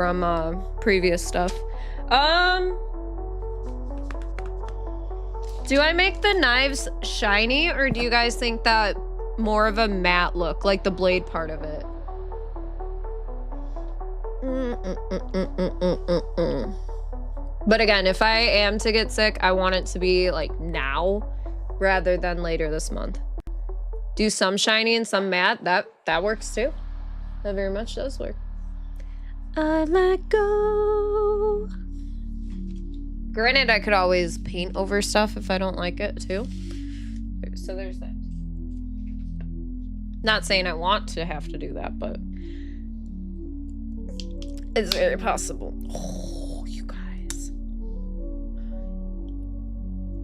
from previous stuff. Do I make the knives shiny, or do you guys think that more of a matte look, like the blade part of it? But again, if I am to get sick, I want it to be like now rather than later this month. Do some shiny and some matte. That works too. That very much does work. I let go. Granted, I could always paint over stuff if I don't like it too. So there's that. Not saying I want to have to do that, but it's very possible. Oh, you guys.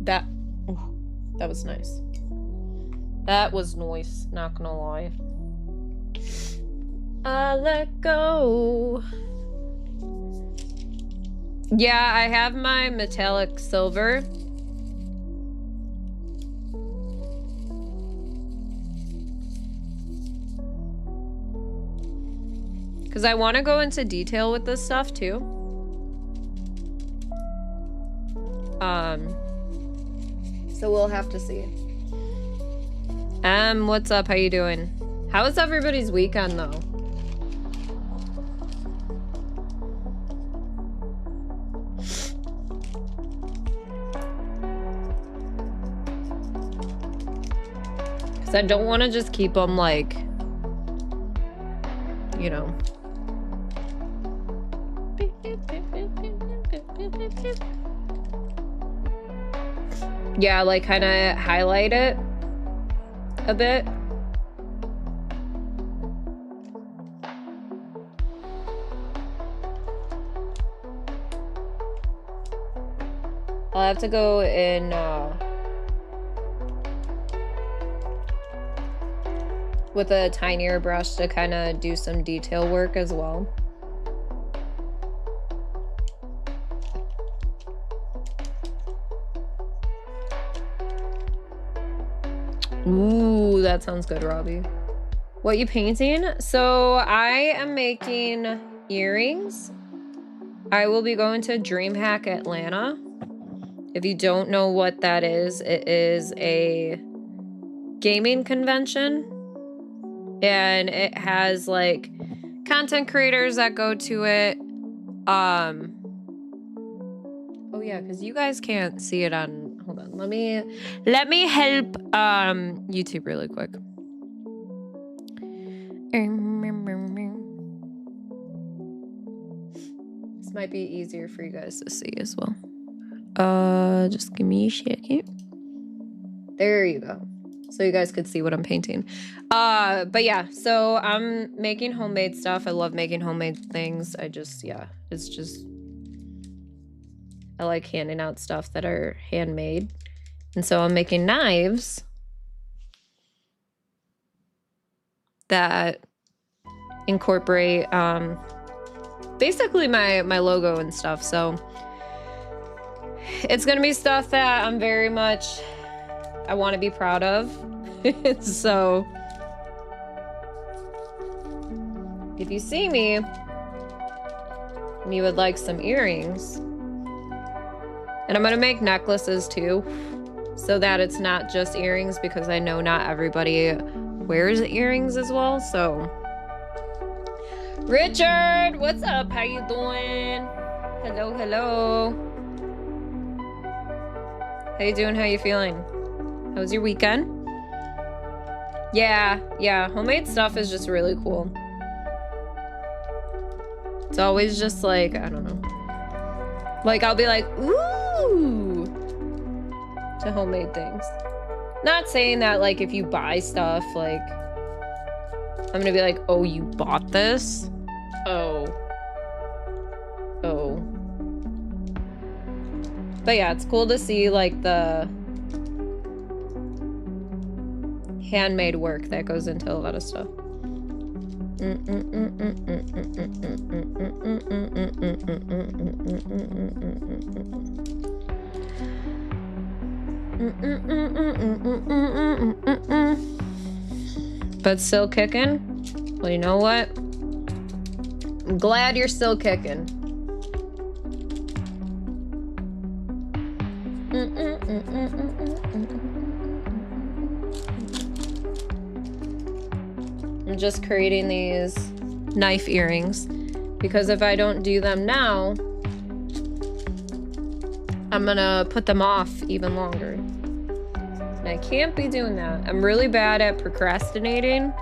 That was nice. That was nice, not gonna lie. I let go. Yeah, I have my metallic silver. Because I want to go into detail with this stuff too. So we'll have to see. What's up? How you doing? How was everybody's weekend though? Because I don't want to just keep them like, you know. Yeah, like kind of highlight it a bit. I'll have to go in with a tinier brush to kind of do some detail work as well. Ooh, that sounds good, Robbie. What you painting? So I am making earrings. I will be going to DreamHack Atlanta. If you don't know what that is, it is a gaming convention. And it has like content creators that go to it. Oh yeah, because you guys can't see it on, hold on, let me help YouTube really quick. This might be easier for you guys to see as well. Just give me a second. There you go. So you guys could see what I'm painting. But yeah, so I'm making homemade stuff. I love making homemade things. I just, yeah, it's just, I like handing out stuff that are handmade. And so I'm making knives that incorporate basically my logo and stuff. So it's gonna be stuff that I'm very much, I want to be proud of. So if you see me and you would like some earrings, and I'm gonna make necklaces too, so that it's not just earrings, because I know not everybody wears earrings as well. So Richard, what's up? How you doing? Hello, hello. How you doing? How you feeling? How was your weekend? Yeah, homemade stuff is just really cool. It's always just like, I don't know. Like, I'll be like, ooh, to homemade things. Not saying that, like, if you buy stuff, like, I'm gonna be like, oh, you bought this? Oh. But yeah, it's cool to see, like, the handmade work that goes into a lot of stuff. But still kicking? Well, you know what? I'm glad you're still kicking. I'm just creating these knife earrings because if I don't do them now, I'm gonna put them off even longer. And I can't be doing that. I'm really bad at procrastinating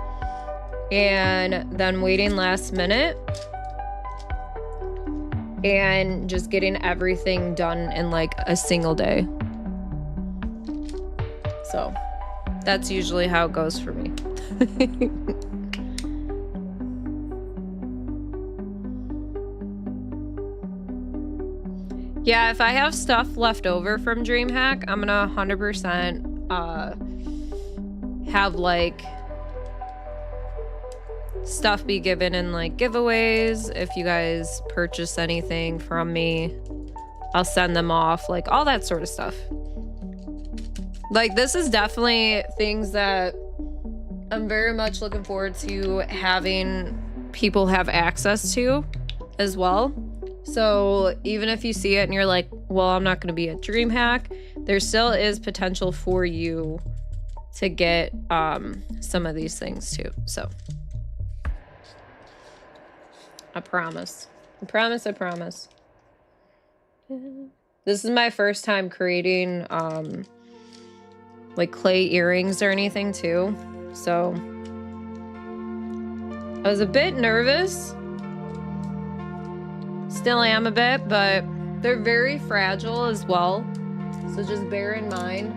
and then waiting last minute and just getting everything done in like a single day. So that's usually how it goes for me. Yeah, if I have stuff left over from DreamHack, I'm gonna 100% have like stuff be given in like giveaways. If you guys purchase anything from me, I'll send them off, like all that sort of stuff. Like this is definitely things that I'm very much looking forward to having people have access to as well. So even if you see it and you're like, well, I'm not going to be at DreamHack, there still is potential for you to get some of these things too. So I promise. I promise, I promise. This is my first time creating like clay earrings or anything too. So I was a bit nervous. Still am a bit, but they're very fragile as well. So just bear in mind.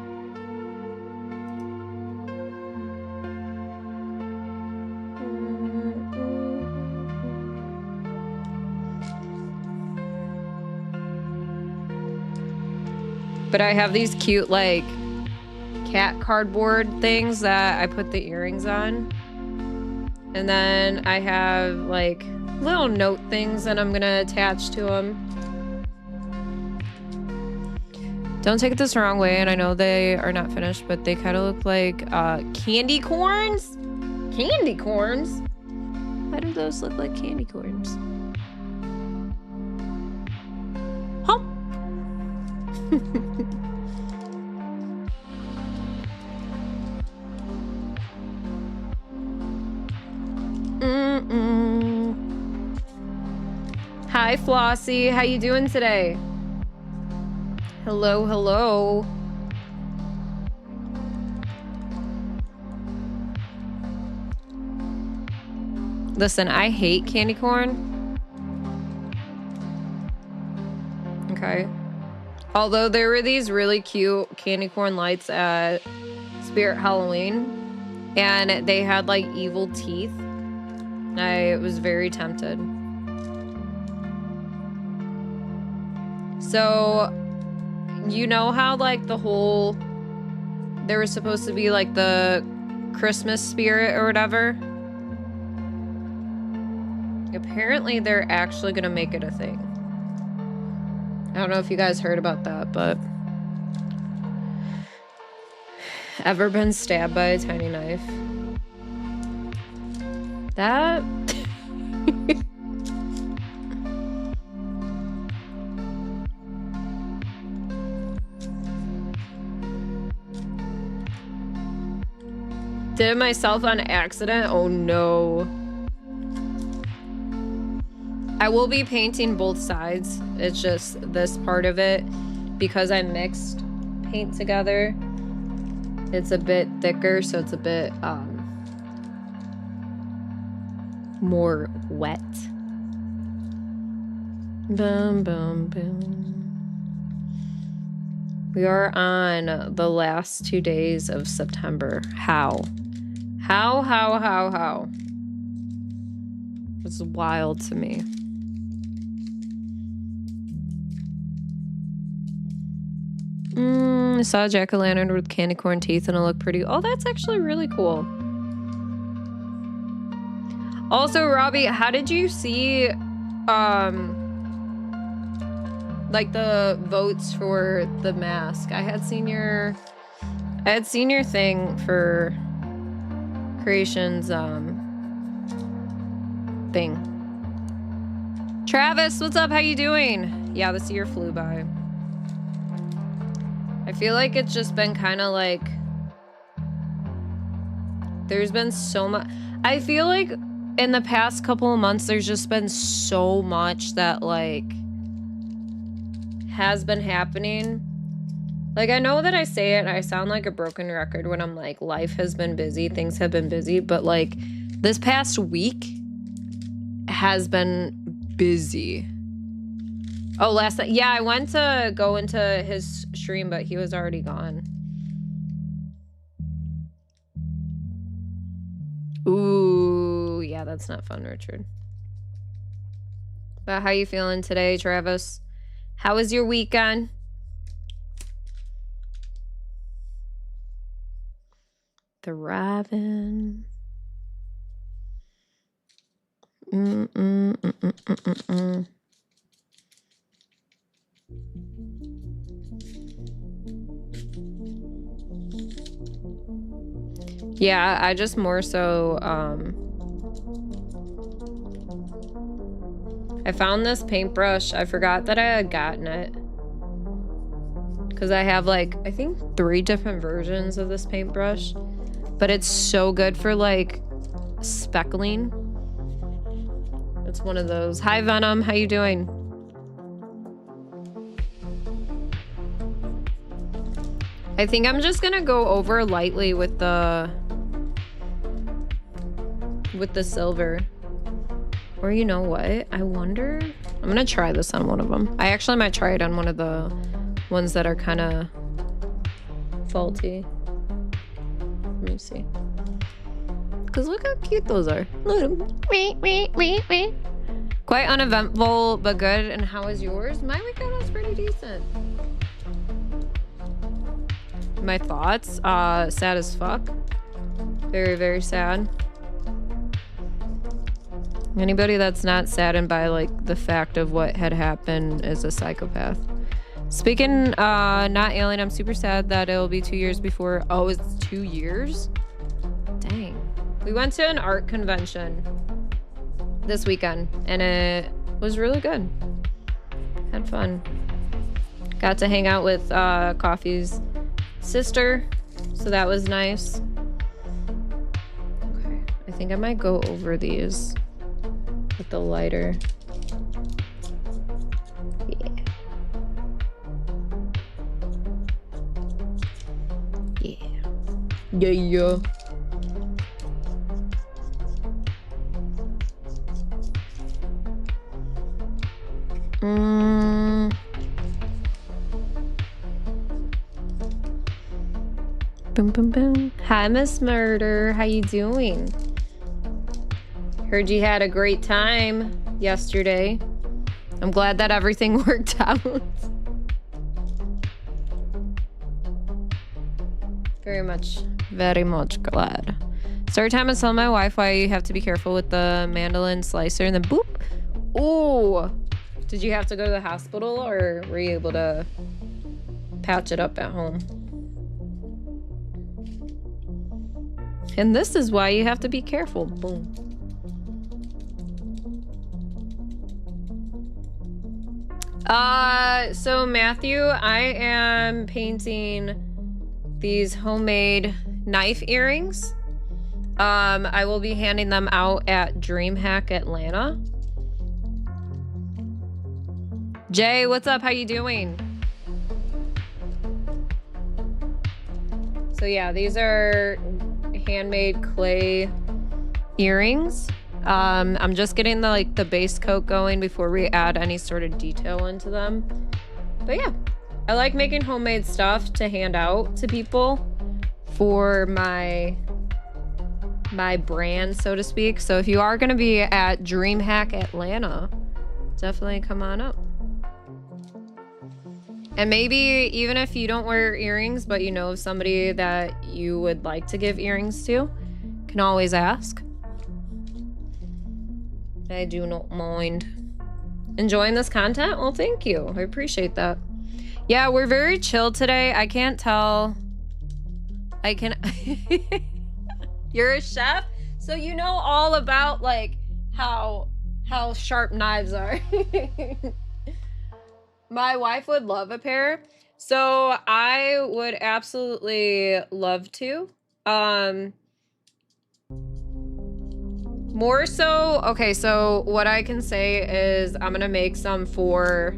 But I have these cute like cat cardboard things that I put the earrings on. And then I have like little note things that I'm gonna attach to them. Don't take this the wrong way, and I know they are not finished, but they kind of look like candy corns. Candy corns? Why do those look like candy corns? Huh? Hi, Flossie. How you doing today? Hello, hello. Listen, I hate candy corn. Okay. Although there were these really cute candy corn lights at Spirit Halloween, and they had like evil teeth. I was very tempted. So, you know how like the whole, there was supposed to be like the Christmas spirit or whatever? Apparently they're actually gonna make it a thing. I don't know if you guys heard about that, but ever been stabbed by a tiny knife? That did it myself on accident? Oh no. I will be painting both sides. It's just this part of it, because I mixed paint together, it's a bit thicker, so it's a bit more wet. Boom, boom, boom. We are on the last 2 days of September. How? How? It's wild to me. I saw a jack-o'-lantern with candy corn teeth and it looked pretty. Oh, that's actually really cool. Also, Robbie, how did you see like the votes for the mask? I had seen your thing for creations thing. Travis, what's up? How you doing? Yeah, this year flew by. I feel like it's just been kind of like... There's been so much... I feel like in the past couple of months, there's just been so much that, like, has been happening. Like, I know that I say it and I sound like a broken record when I'm like, life has been busy, things have been busy, but, like, this past week has been busy. Oh, last night. Yeah, I went to go into his stream, but he was already gone. Ooh, yeah, that's not fun, Richard. But how you feeling today, Travis? How was your weekend? Thriving. Yeah, I just more so, I found this paintbrush. I forgot that I had gotten it. Because I have, like, I think 3 different versions of this paintbrush. But it's so good for, like, speckling. It's one of those. Hi, Venom. How you doing? I think I'm just gonna go over lightly with the silver. Or you know what? I wonder... I'm gonna try this on one of them. I actually might try it on one of the ones that are kind of faulty. Let me see. Because look how cute those are. Quite uneventful, but good. And how was yours? My weekend was pretty decent. My thoughts? Sad as fuck. Very, very sad. Anybody that's not saddened by, like, the fact of what had happened is a psychopath. Speaking, not alien, I'm super sad that it'll be 2 years before... Oh, it's 2 years? Dang. We went to an art convention this weekend, and it was really good. Had fun. Got to hang out with Coffee's sister, so that was nice. Okay, I think I might go over these with the lighter. Yeah. Yeah. Yeah. Boom, boom, boom. Hi, Miss Murder. How you doing? Heard you had a great time yesterday. I'm glad that everything worked out. Very much glad. Start time is telling my Wi-Fi you have to be careful with the mandolin slicer and then boop. Ooh. Did you have to go to the hospital or were you able to patch it up at home? And this is why you have to be careful. Boom. So Matthew, I am painting these homemade knife earrings. I will be handing them out at DreamHack Atlanta. Jay, what's up? How you doing? So yeah, these are handmade clay earrings. I'm just getting the base coat going before we add any sort of detail into them. But yeah, I like making homemade stuff to hand out to people for my brand, so to speak. So if you are going to be at DreamHack Atlanta, definitely come on up. And maybe even if you don't wear earrings, but you know somebody that you would like to give earrings to, can always ask. I do not mind. Enjoying this content? Well, thank you. I appreciate that. Yeah, we're very chill today. I can't tell. I can... You're a chef? So you know all about, like, how how sharp knives are. My wife would love a pair. So I would absolutely love to. More so, okay, so what I can say is I'm gonna make some for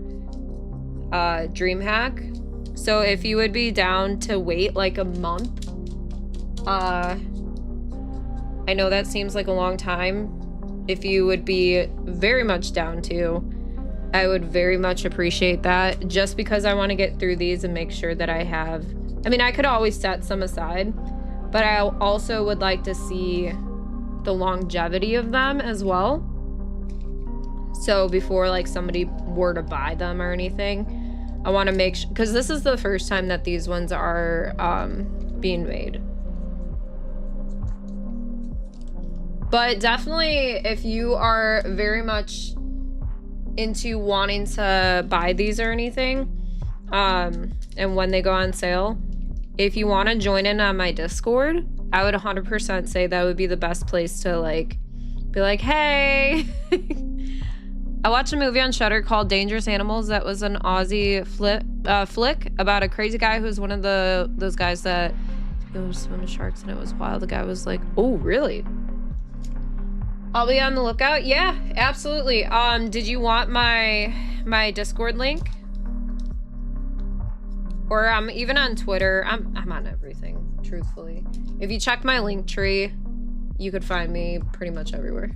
DreamHack. So if you would be down to wait like a month, I know that seems like a long time. If you would be very much down to, I would very much appreciate that, just because I want to get through these and make sure that I have, I mean, I could always set some aside, but I also would like to see the longevity of them as well. So before like somebody were to buy them or anything, I want to make sure, because this is the first time that these ones are being made. But definitely, if you are very much into wanting to buy these or anything, and when they go on sale, if you want to join in on my Discord, I would 100% say that would be the best place to like be like, hey. I watched a movie on Shudder called Dangerous Animals that was an Aussie flick about a crazy guy who's one of those guys that goes swim with sharks, and it was wild. The guy was like, oh really? I'll be on the lookout. Yeah, absolutely. Did you want my Discord link? Or even on Twitter. I'm on everything, truthfully. If you check my link tree, you could find me pretty much everywhere.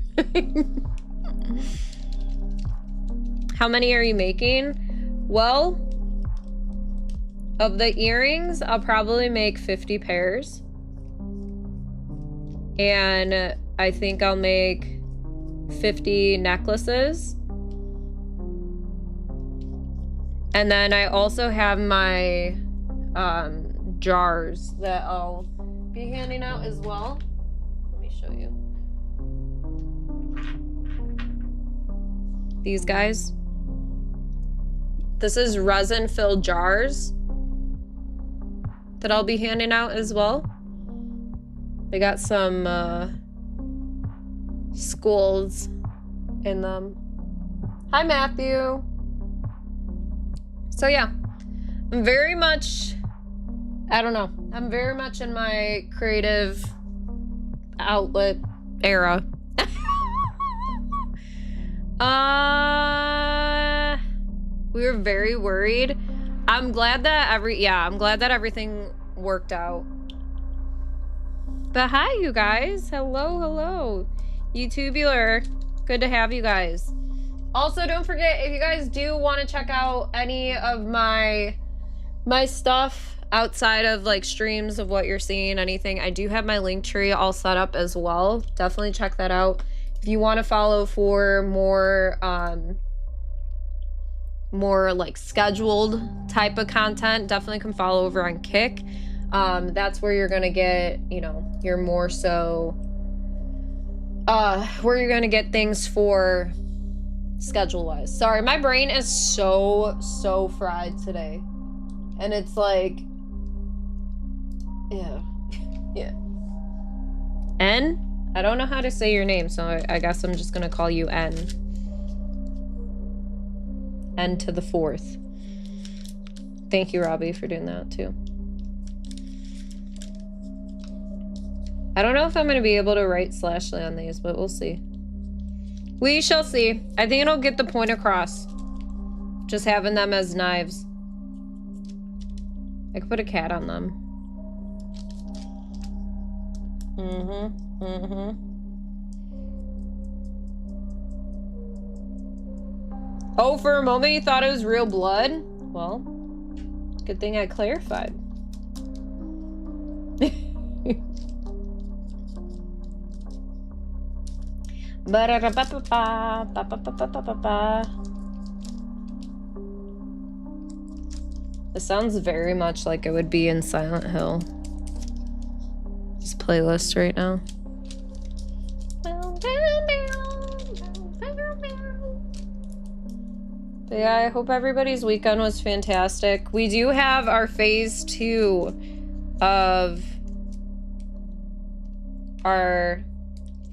How many are you making? Well, of the earrings, I'll probably make 50 pairs. And I think I'll make 50 necklaces. And then I also have my jars that I'll be handing out as well. Let me show you. These guys. This is resin-filled jars that I'll be handing out as well. They got some skulls in them. Hi, Matthew. So yeah, I'm very much, I don't know, I'm very much in my creative outlet era. We were very worried. I'm glad that everything worked out. But hi, you guys. Hello, hello. YouTubular. Good to have you guys. Also, don't forget, if you guys do want to check out any of my stuff outside of like streams of what you're seeing, anything, I do have my link tree all set up as well. Definitely check that out. If you want to follow for more like scheduled type of content, definitely come follow over on Kick. That's where you're gonna get, you know, you're more so where you're gonna get things for schedule wise. Sorry, my brain is so fried today, and it's like, yeah. Yeah. N? I don't know how to say your name, so I guess I'm just gonna call you N. N to the 4th. Thank you, Robbie, for doing that too. I don't know if I'm gonna be able to write Slashley on these, but we'll see. We shall see. I think it'll get the point across. Just having them as knives. I could put a cat on them. Oh, for a moment you thought it was real blood? Well, good thing I clarified. This sounds very much like it would be in Silent Hill. This playlist right now. But yeah, I hope everybody's weekend was fantastic. We do have our phase 2 of our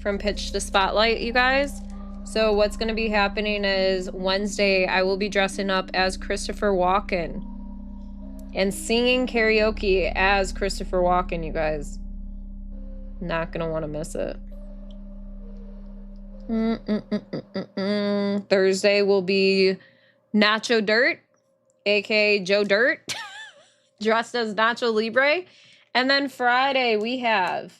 From Pitch to Spotlight, you guys. So what's going to be happening is Wednesday, I will be dressing up as Christopher Walken and singing karaoke as Christopher Walken, you guys. Not going to want to miss it. Thursday will be Nacho Dirt, aka Joe Dirt, dressed as Nacho Libre. And then Friday we have...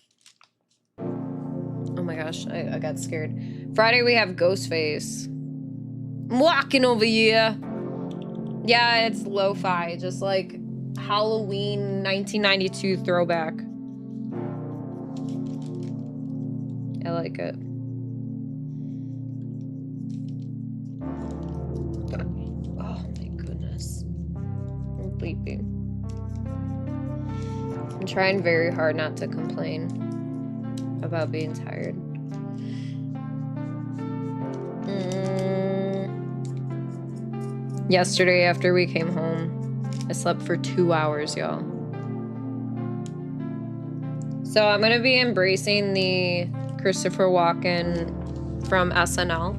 Oh my gosh, I got scared. Friday we have Ghostface. I'm walking over here. Yeah, it's lo-fi, just like Halloween 1992 throwback. I like it. Oh my goodness. I'm sleeping. I'm trying very hard not to complain about being tired. Yesterday after we came home, I slept for 2 hours, y'all. So I'm gonna be embracing the Christopher Walken from SNL.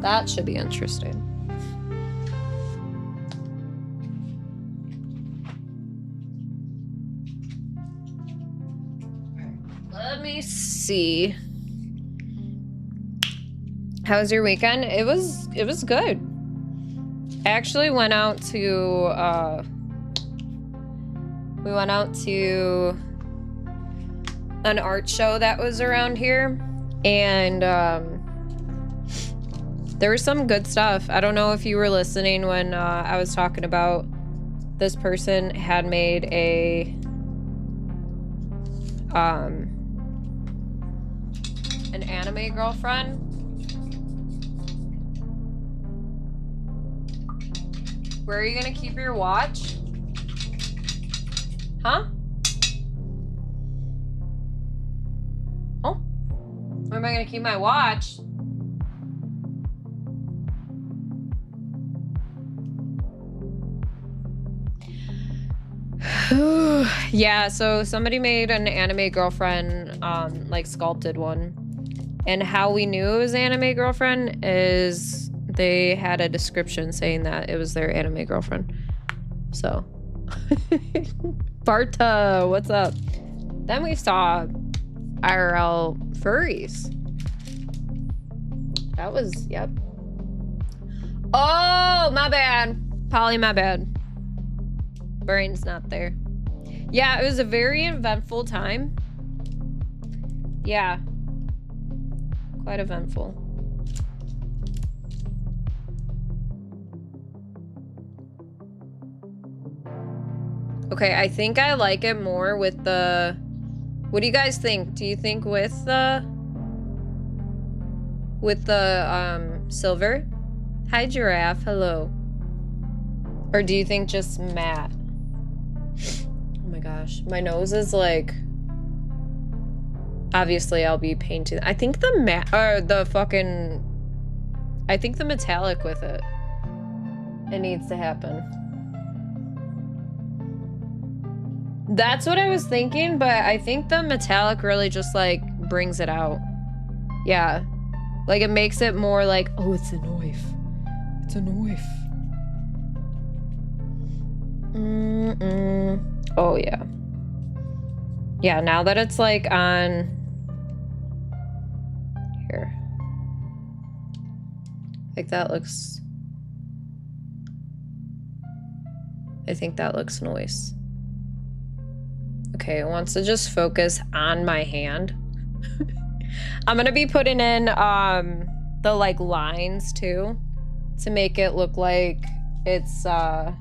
That should be interesting. Let me see. How was your weekend? It was good. I actually went out to we went out to an art show that was around here, and there was some good stuff. I don't know if you were listening when I was talking about this person had made a an anime girlfriend. Where are you gonna keep your watch? Huh? Oh? Where am I gonna keep my watch? Yeah, so somebody made an anime girlfriend, like sculpted one. And how we knew it was anime girlfriend is they had a description saying that it was their anime girlfriend. So, Barta, what's up? Then we saw IRL furries. That was, yep. Oh, my bad. Polly, my bad. Brain's not there. Yeah, it was a very eventful time. Yeah. Quite eventful. Okay, I think I like it more with the... What do you guys think? Do you think with the silver? Hi, Giraffe. Hello. Or do you think just matte? Oh my gosh. My nose is like... Obviously, I'll be painting. I think the matte... Or the fucking... I think the metallic with it. It needs to happen. That's what I was thinking, but I think the metallic really just, like, brings it out. Yeah. Like, it makes it more like, oh, it's a knife. It's a knife. Oh, yeah. Yeah, now that it's, like, on... Here. Like, that looks... I think that looks nice. Okay, it wants to just focus on my hand. I'm gonna be putting in the like lines too to make it look like it's like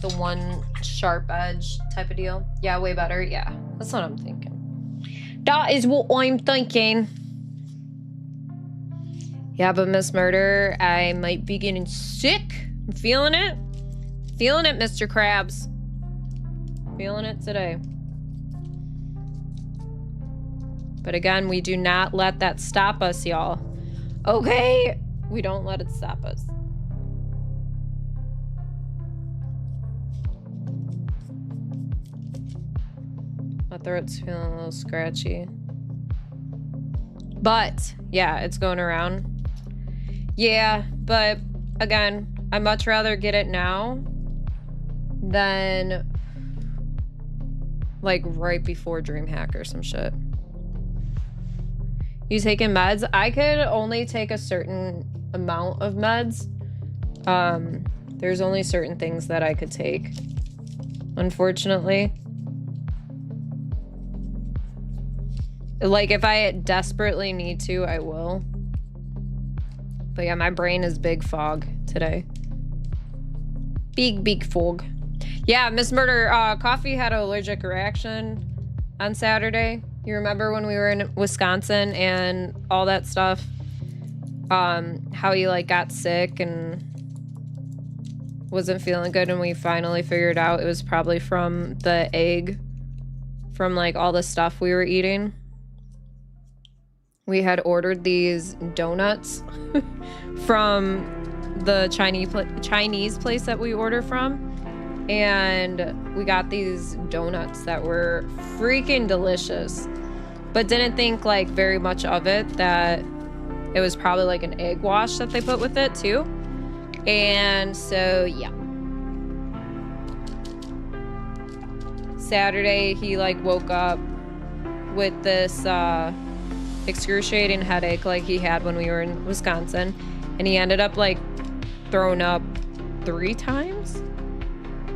the one sharp edge type of deal. Yeah, way better. Yeah, that's what I'm thinking. That is what I'm thinking. Yeah, but Miss Murder, I might be getting sick. I'm feeling it. Feeling it, Mr. Krabs. Feeling it today. But again, we do not let that stop us, y'all. Okay? We don't let it stop us. My throat's feeling a little scratchy. But yeah, it's going around. Yeah, but again, I'd much rather get it now than like right before DreamHack or some shit. You taking meds? I could only take a certain amount of meds. There's only certain things that I could take, unfortunately. Like, if I desperately need to, I will. But yeah, my brain is big fog today. Big fog. Yeah, Miss Murder, Coffee had an allergic reaction on Saturday. You remember when we were in Wisconsin and all that stuff? How he like got sick and wasn't feeling good, and we finally figured out it was probably from the egg, from like all the stuff we were eating. We had ordered these donuts from the Chinese place that we order from, and we got these donuts that were freaking delicious, but didn't think like very much of it, that it was probably like an egg wash that they put with it too. And so yeah, Saturday he like woke up with this excruciating headache like he had when we were in Wisconsin, and he ended up like throwing up 3 times.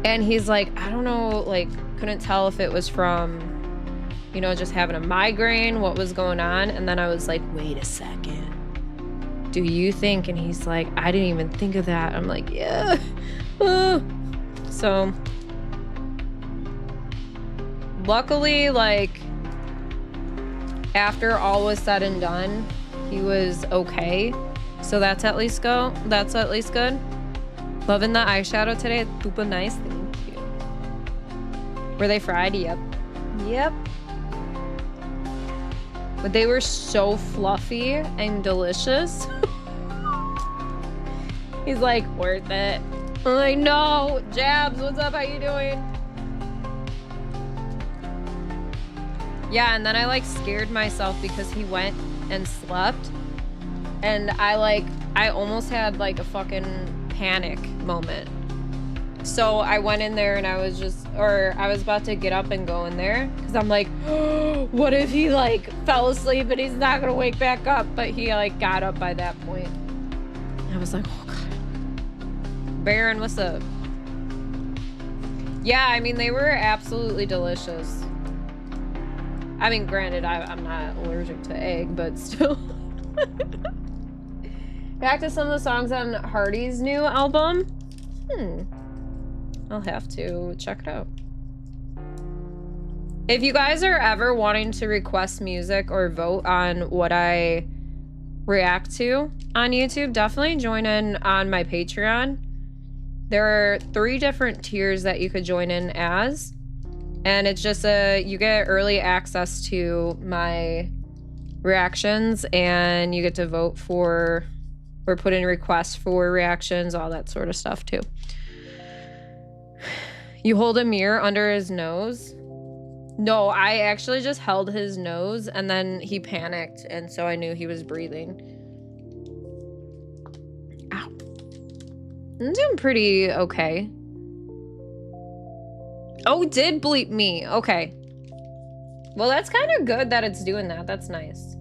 And he's like, I don't know, like couldn't tell if it was from, you know, just having a migraine, what was going on. And then I was like, wait a second, do you think? And he's like, I didn't even think of that. I'm like, yeah. So luckily, like after all was said and done, he was okay. So that's at least good. Loving the eyeshadow today. It's super nice. Thank you. Were they fried? Yep. But they were so fluffy and delicious. He's like, worth it. I'm like, no. Jabs, what's up? How you doing? Yeah, and then I like scared myself because he went and slept. And I almost had like a fucking panic moment. So I went in there and I was about to get up and go in there because I'm like, oh, what if he like fell asleep and he's not gonna wake back up? But he like got up by that point. I was like, oh god. Baron, what's up? Yeah, I mean, they were absolutely delicious. I mean, granted, I'm not allergic to egg, but still. Back to some of the songs on Hardy's new album. I'll have to check it out. If you guys are ever wanting to request music or vote on what I react to on YouTube, definitely join in on my Patreon. There are 3 different tiers that you could join in as. And it's just you get early access to my reactions, and you get to vote for or put in requests for reactions, all that sort of stuff too. You hold a mirror under his nose? No, I actually just held his nose and then he panicked, and so I knew he was breathing. Ow. I'm doing pretty okay. Oh, it did bleep me. Okay. Well, that's kind of good that it's doing that. That's nice.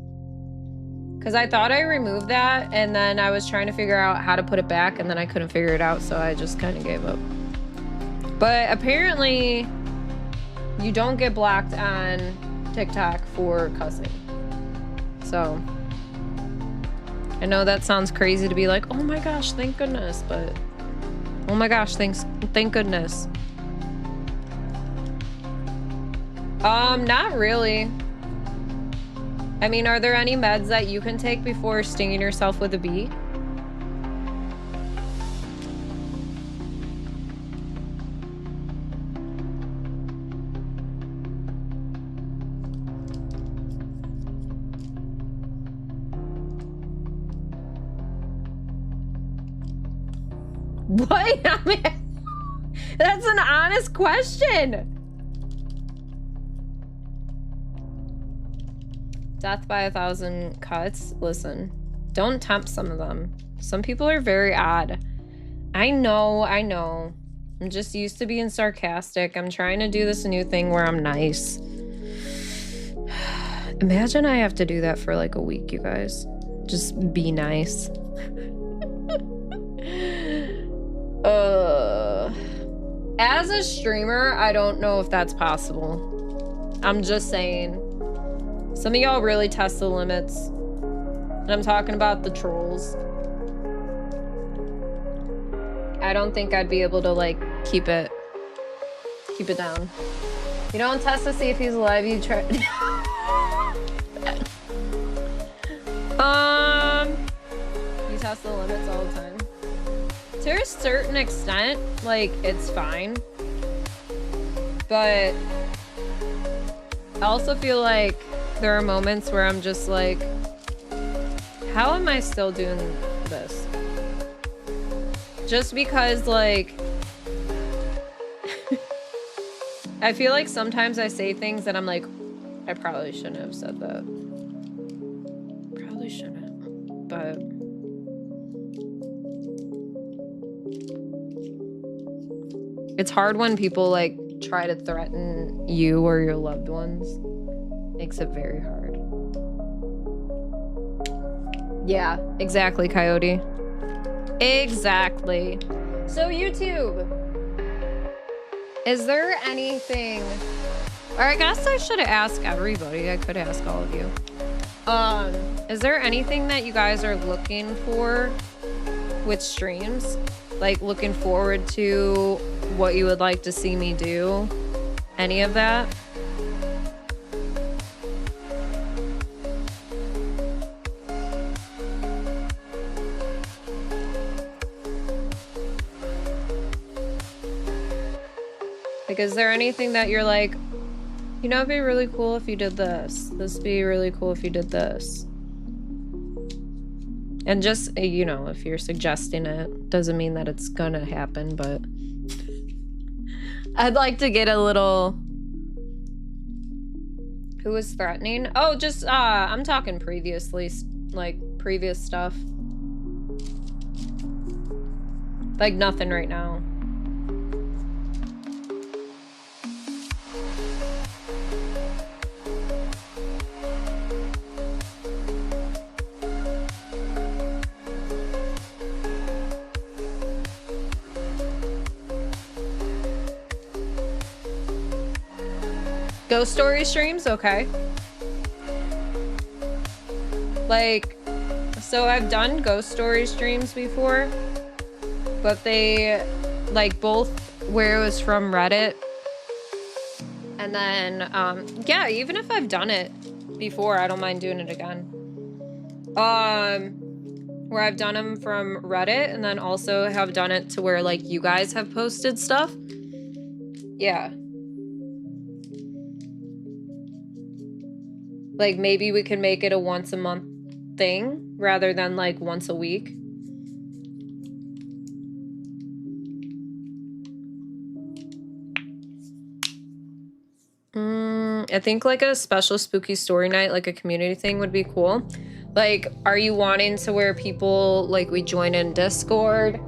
Because I thought I removed that, and then I was trying to figure out how to put it back, and then I couldn't figure it out, so I just kind of gave up. But apparently, you don't get blocked on TikTok for cussing. So, I know that sounds crazy to be like, oh my gosh, thank goodness, but oh my gosh, thank goodness. Not really. I mean, are there any meds that you can take before stinging yourself with a bee? What? I mean, that's an honest question. Death by 1,000 cuts. Listen, don't tempt some of them. Some people are very odd. I know. I'm just used to being sarcastic. I'm trying to do this new thing where I'm nice. Imagine I have to do that for like a week, you guys. Just be nice. As a streamer, I don't know if that's possible. I'm just saying. Some of y'all really test the limits. And I'm talking about the trolls. I don't think I'd be able to like keep it down. You don't test to see if he's alive, you try. You test the limits all the time. To a certain extent, like, it's fine. But I also feel like there are moments where I'm just like, how am I still doing this? Just because, like, I feel like sometimes I say things that I'm like, I probably shouldn't have said that. Probably shouldn't, but it's hard when people like try to threaten you or your loved ones. Makes it very hard. Yeah, exactly, Coyote. Exactly. So YouTube, is there anything, or I guess I should ask everybody, I could ask all of you. Is there anything that you guys are looking for with streams? Like looking forward to what you would like to see me do? Any of that? Like, is there anything that you're like, you know, it'd be really cool if you did this. This would be really cool if you did this. And just, you know, if you're suggesting it, doesn't mean that it's gonna happen, but I'd like to get a little... Who was threatening? Oh, just, I'm talking previously, like, previous stuff. Like, nothing right now. Ghost story streams? Okay. Like, so I've done ghost story streams before, but they, like, both where it was from Reddit. And then, yeah, even if I've done it before, I don't mind doing it again. Where I've done them from Reddit, and then also have done it to where, like, you guys have posted stuff. Yeah. Like, maybe we could make it a once a month thing rather than like once a week. I think like a special spooky story night, like a community thing would be cool. Like, are you wanting to where people, like, we join in Discord,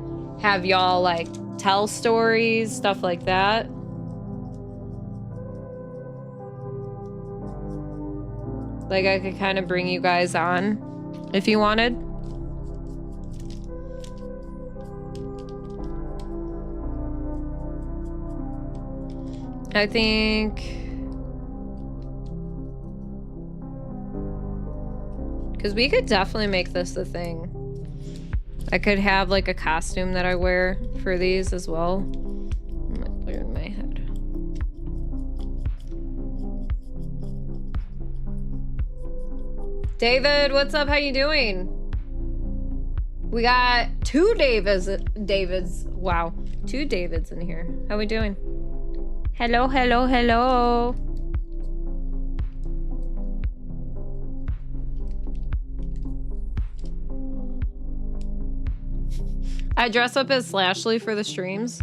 have y'all like tell stories, stuff like that? Like, I could kind of bring you guys on if you wanted. I think... because we could definitely make this a thing. I could have, like, a costume that I wear for these as well. I'm like, clear in my head. David, what's up? How you doing? We got two Davids. Wow, two Davids in here. How we doing? Hello, hello, hello. I dress up as Slashley for the streams.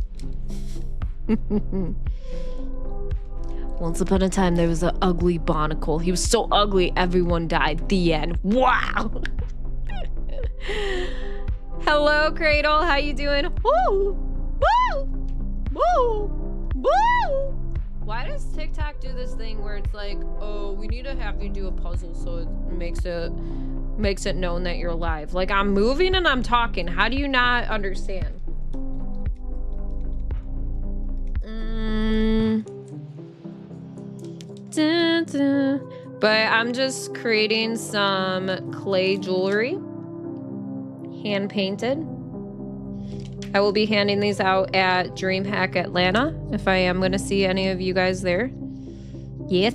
Once upon a time, there was an ugly barnacle. He was so ugly, everyone died. The end. Wow. Hello, Cradle. How you doing? Woo! Woo! Woo! Woo! Why does TikTok do this thing where it's like, oh, we need to have you do a puzzle so it makes it known that you're live? Like, I'm moving and I'm talking. How do you not understand? But I'm just creating some clay jewelry, hand painted. I will be handing these out at DreamHack Atlanta if I am going to see any of you guys there. Yes.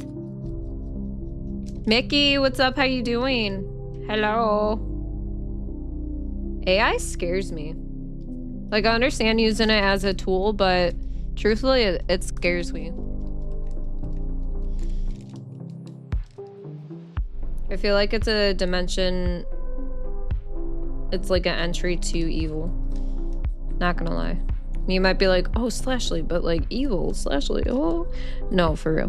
Mickey, what's up? How you doing? Hello. AI scares me. Like, I understand using it as a tool, but truthfully, it scares me. I feel like it's a dimension. It's like an entry to evil. Not gonna lie. You might be like, oh, Slashley, but like evil, Slashley, oh. No, for real.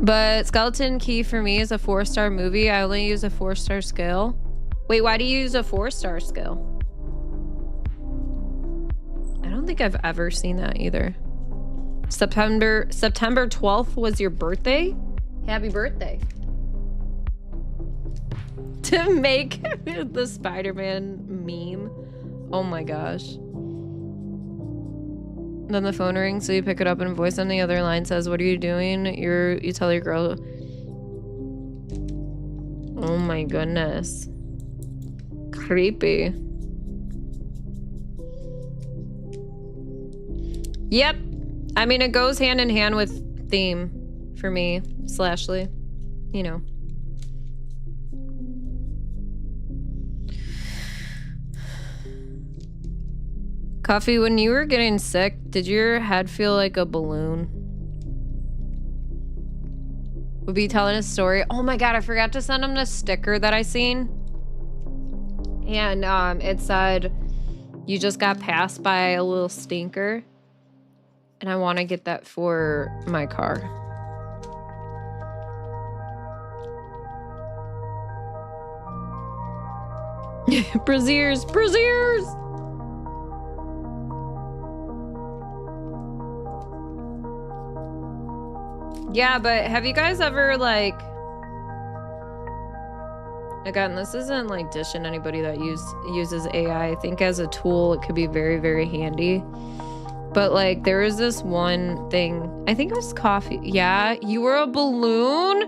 But Skeleton Key for me is a 4-star movie. I only use a 4-star scale. Wait, why do you use a 4-star scale? I don't think I've ever seen that either. September 12th was your birthday? Happy birthday. To make the Spider-Man meme. Oh my gosh. Then the phone rings, so you pick it up and a voice on the other line says, what are you doing? You tell your girl. Oh my goodness. Creepy. Yep. I mean, it goes hand in hand with theme for me, Slashley. You know. Coffee, when you were getting sick, did your head feel like a balloon? Would be telling a story. Oh my god, I forgot to send him the sticker that I seen. And it said, you just got passed by a little stinker. And I want to get that for my car. Braziers! Braziers! Yeah, but have you guys ever, like... Again, this isn't, like, dishing anybody that uses AI. I think as a tool, it could be very, very handy. But, like, there was this one thing. I think it was coffee. Yeah, you were a balloon?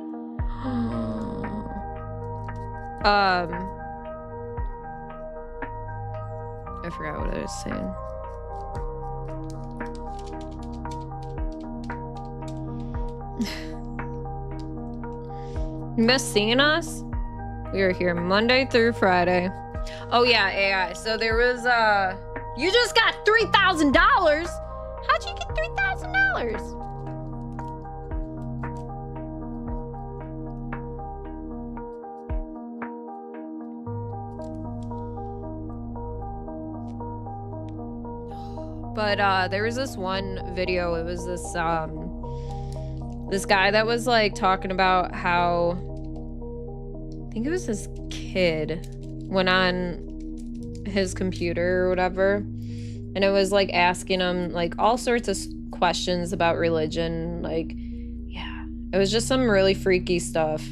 I forgot what I was saying. You miss seeing us? We are here Monday through Friday. Oh yeah, AI. So there was you just got $3,000. How'd you get $3,000? But there was this one video. It was this guy that was like talking about how, I think it was his kid went on his computer or whatever, and it was like asking him like all sorts of questions about religion. Like, yeah, it was just some really freaky stuff.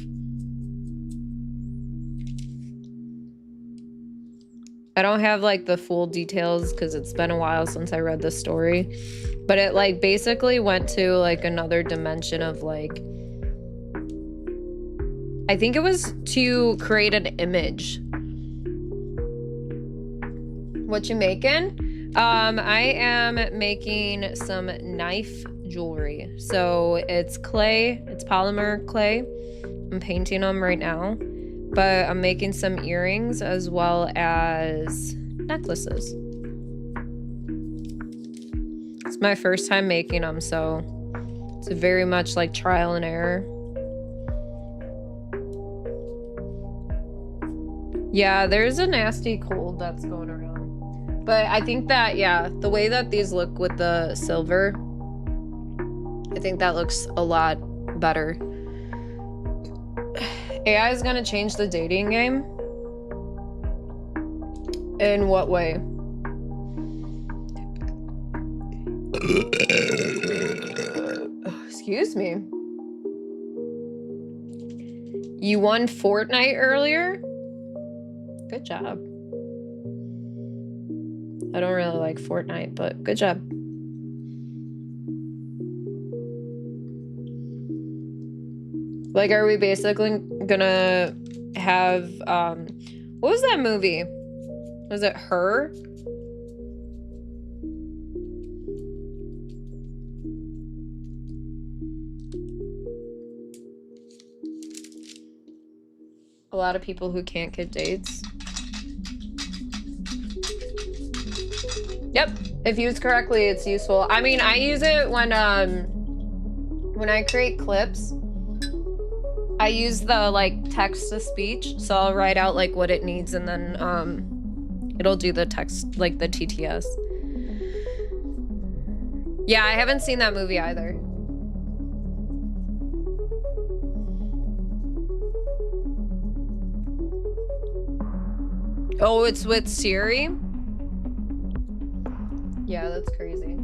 I don't have like the full details because it's been a while since I read the story, but it like basically went to like another dimension of like, I think it was to create an image. What you making? I am making some knife jewelry. So it's clay, it's polymer clay. I'm painting them right now. But I'm making some earrings as well as necklaces. It's my first time making them, so it's very much like trial and error. Yeah, there's a nasty cold that's going around. But I think that, yeah, the way that these look with the silver, I think that looks a lot better. AI is gonna change the dating game? In what way? Excuse me. You won Fortnite earlier? Good job. I don't really like Fortnite, but good job. Like, are we basically gonna have, what was that movie? Was it Her? A lot of people who can't get dates. Yep, if used correctly, it's useful. I mean, I use it when I create clips. I use the, like, text-to-speech, so I'll write out, like, what it needs, and then, it'll do the text, like, the TTS. Yeah, I haven't seen that movie either. Oh, it's with Siri? Yeah, that's crazy.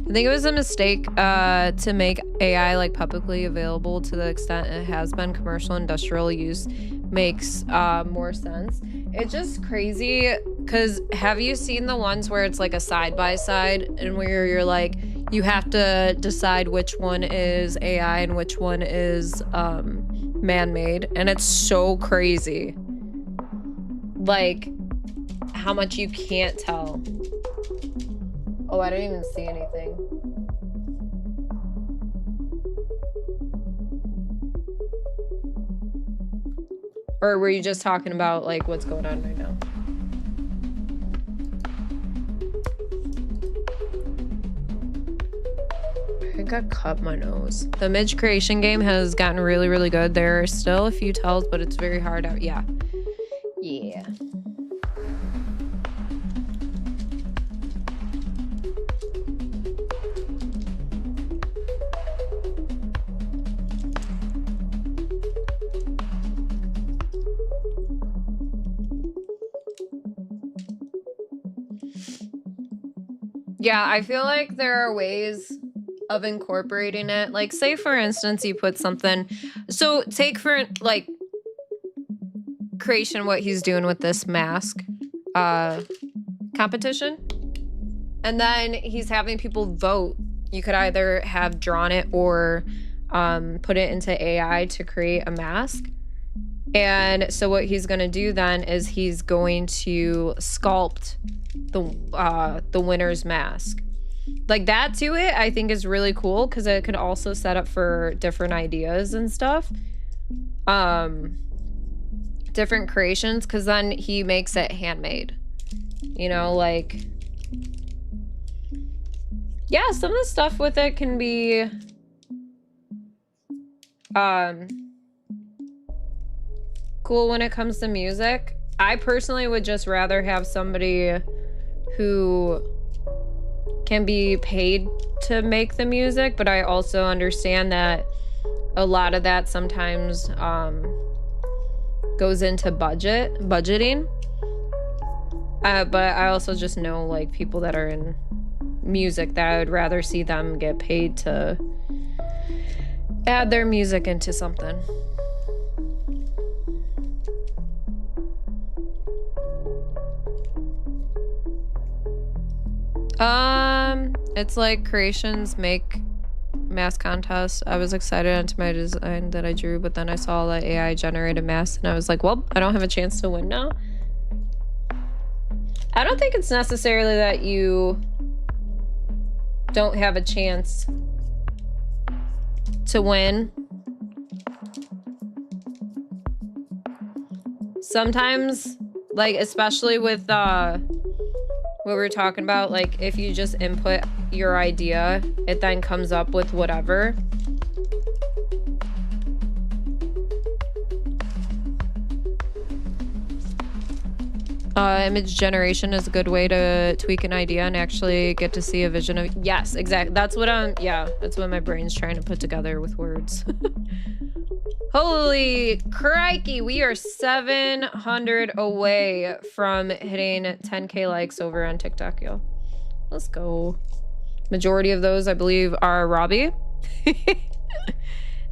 I think it was a mistake to make AI like publicly available to the extent it has been. Commercial industrial use makes more sense. It's just crazy because have you seen the ones where it's like a side-by-side and where you're like, you have to decide which one is AI and which one is man-made, and it's so crazy. Like, how much you can't tell. Oh, I didn't even see anything. Or were you just talking about, like, what's going on right now? I think I cut my nose. The Midge creation game has gotten really, really good. There are still a few tells, but it's very hard out. Yeah. Yeah. Yeah, I feel like there are ways of incorporating it. Like, say for instance, you put something. So take for like creation what he's doing with this mask competition. And then he's having people vote. You could either have drawn it or put it into AI to create a mask. And so what he's going to do then is he's going to sculpt the winner's mask. Like, that to it, I think is really cool because it could also set up for different ideas and stuff. Different creations, because then he makes it handmade. You know, like... Yeah, some of the stuff with it can be... cool when it comes to music. I personally would just rather have somebody who can be paid to make the music, but I also understand that a lot of that sometimes goes into budgeting. But I also just know like people that are in music that I would rather see them get paid to add their music into something. It's like creations make mask contests. I was excited into my design that I drew, but then I saw that AI generated masks and I was like, well, I don't have a chance to win now. I don't think it's necessarily that you don't have a chance to win. Sometimes, like, especially with what we were talking about, like if you just input your idea, it then comes up with whatever. Image generation is a good way to tweak an idea and actually get to see a vision of. Yes, exactly. That's what that's what my brain's trying to put together with words. Holy crikey, we are 700 away from hitting 10K likes over on TikTok, yo. Let's go. Majority of those, I believe, are Robbie.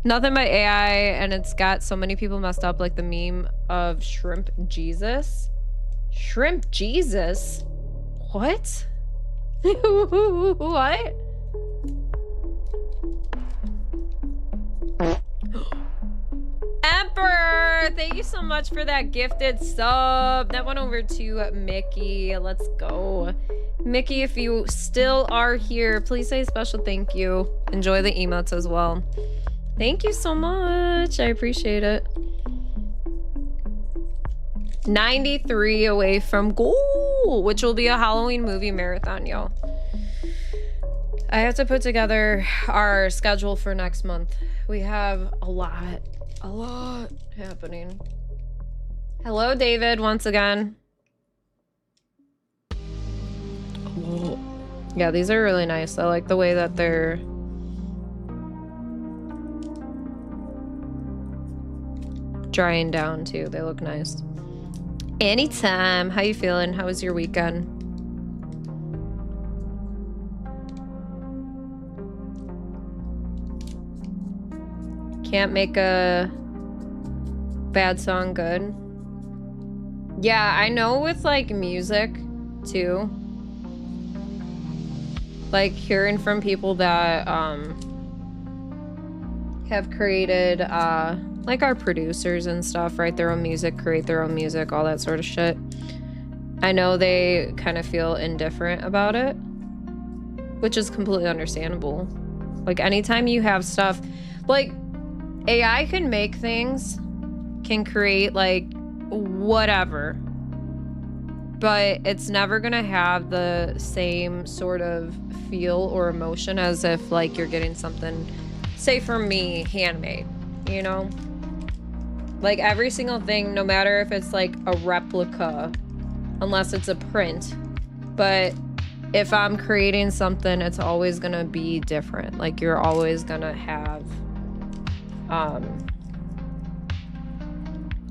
Nothing but AI, and it's got so many people messed up, like the meme of Shrimp Jesus. Shrimp Jesus? What? What? Emperor, thank you so much for that gifted sub. That went over to Mickey. Let's go. Mickey, if you still are here, please say a special thank you. Enjoy the emotes as well. Thank you so much. I appreciate it. 93 away from goal, which will be a Halloween movie marathon, yo. I have to put together our schedule for next month. We have a lot happening. Hello, David, once again. Oh. Yeah, these are really nice. I like the way that they're drying down too. They look nice. Anytime. How you feeling? How was your weekend? Can't make a bad song good. Yeah, I know with like music too. Like hearing from people that have created like our producers and stuff, write their own music, create their own music, all that sort of shit. I know they kind of feel indifferent about it, which is completely understandable. Like anytime you have stuff, like AI can make things, can create like whatever, but it's never gonna have the same sort of feel or emotion as if like you're getting something, say for me, handmade, you know? Like every single thing, no matter if it's like a replica, unless it's a print, but if I'm creating something, it's always gonna be different. Like you're always gonna have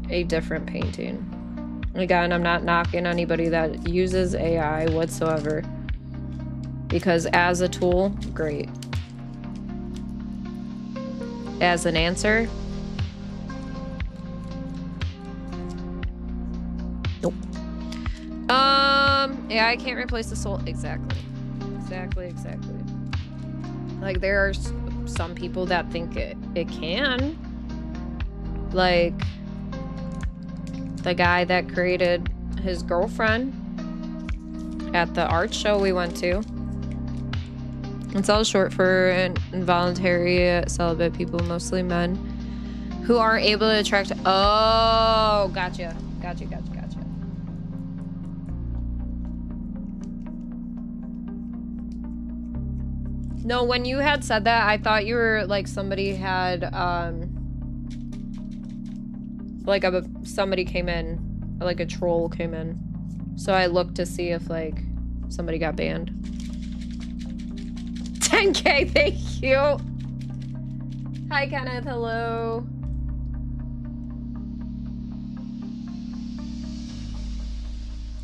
a different painting. Again, I'm not knocking anybody that uses AI whatsoever, because as a tool, great. As an answer, nope. AI can't replace the soul. Exactly. Like there are some people that think it can. Like the guy that created his girlfriend at the art show we went to. It's all short for involuntary celibate people, mostly men, who aren't able to attract. Oh, gotcha. No, when you had said that, I thought you were like somebody had like somebody came in, like a troll came in. So I looked to see if like somebody got banned. 10K, thank you. Hi Kenneth, hello.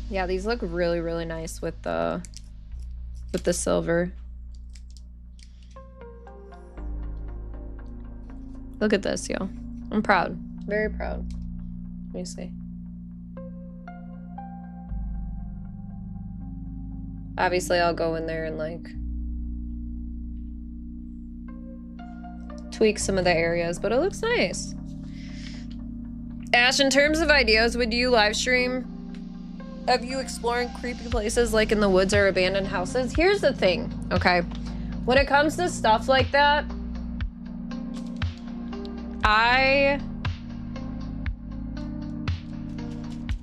Yeah, these look really, really nice with the silver. Look at this, yo. I'm proud. Very proud. Let me see. Obviously, I'll go in there and like tweak some of the areas, but it looks nice. Ash, in terms of ideas, would you live stream of you exploring creepy places like in the woods or abandoned houses? Here's the thing, okay? When it comes to stuff like that,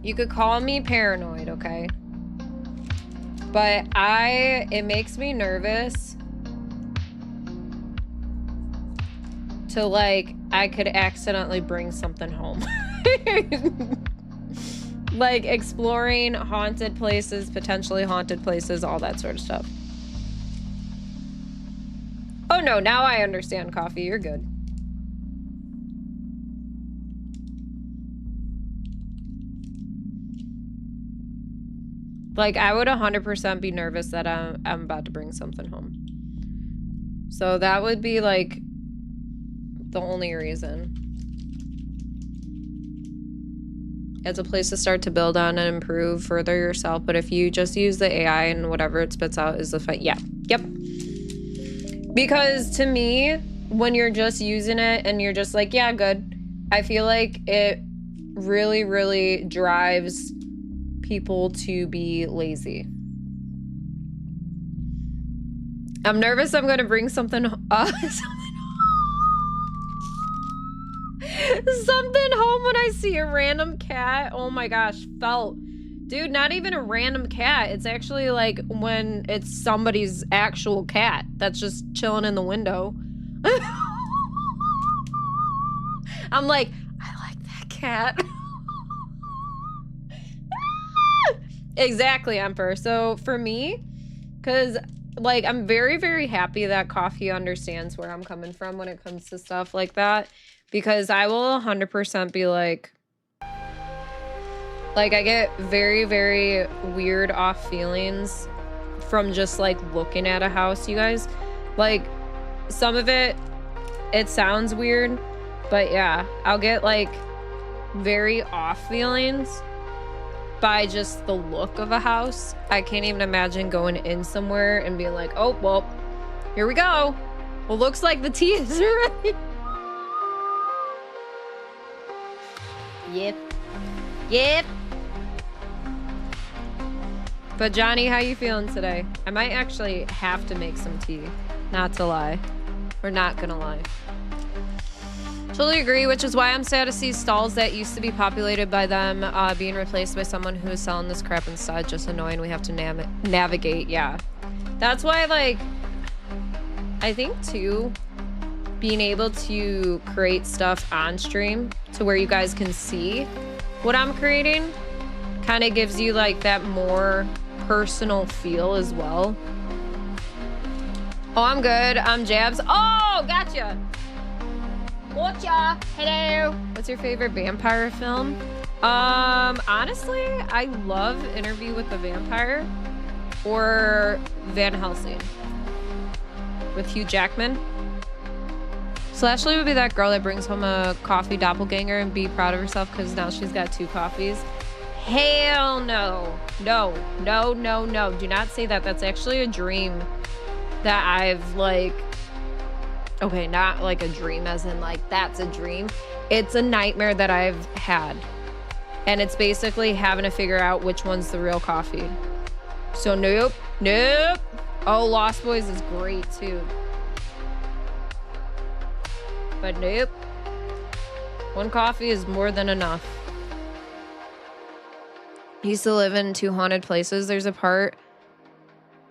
you could call me paranoid, okay? But it makes me nervous to like, I could accidentally bring something home. Like exploring haunted places, potentially haunted places, all that sort of stuff. Oh no, now I understand coffee. You're good. Like, I would 100% be nervous that I'm about to bring something home. So that would be, like, the only reason. It's a place to start to build on and improve further yourself. But if you just use the AI and whatever it spits out is the fight. Yeah. Yep. Because to me, when you're just using it and you're just like, yeah, good. I feel like it really, really drives people to be lazy. I'm nervous I'm gonna bring something something home when I see a random cat. Oh my gosh, felt. Dude, not even a random cat. It's actually like when it's somebody's actual cat that's just chilling in the window. I'm like, I like that cat. Exactly, Emperor. So for me, because like I'm very, very happy that coffee understands where I'm coming from when it comes to stuff like that, because I will 100% be like I get very, very weird off feelings from just like looking at a house, you guys. Like some of it sounds weird, but yeah, I'll get like very off feelings by just the look of a house. I can't even imagine going in somewhere and being like, oh, well, here we go. Well, looks like the tea is ready. Yep. Yep. But Johnny, how you feeling today? I might actually have to make some tea. Not to lie. We're not gonna lie. Totally agree, which is why I'm sad to see stalls that used to be populated by them being replaced by someone who is selling this crap instead. Just annoying. We have to navigate. Yeah. That's why, like, I think, too, being able to create stuff on stream to where you guys can see what I'm creating kind of gives you, like, that more personal feel as well. Oh, I'm good. I'm Jabs. Oh, gotcha. Gotcha. Hello. What's your favorite vampire film? Honestly, I love Interview with the Vampire or Van Helsing with Hugh Jackman. Slashley would be that girl that brings home a coffee doppelganger and be proud of herself because now she's got 2 coffees. Hell no. No, no, no, no. Do not say that. That's actually a dream that I've like... Okay, not like a dream as in like that's a dream. It's a nightmare that I've had. And it's basically having to figure out which one's the real coffee. So nope, nope. Oh, Lost Boys is great too. But nope. 1 coffee is more than enough. I used to live in 2 haunted places. There's a part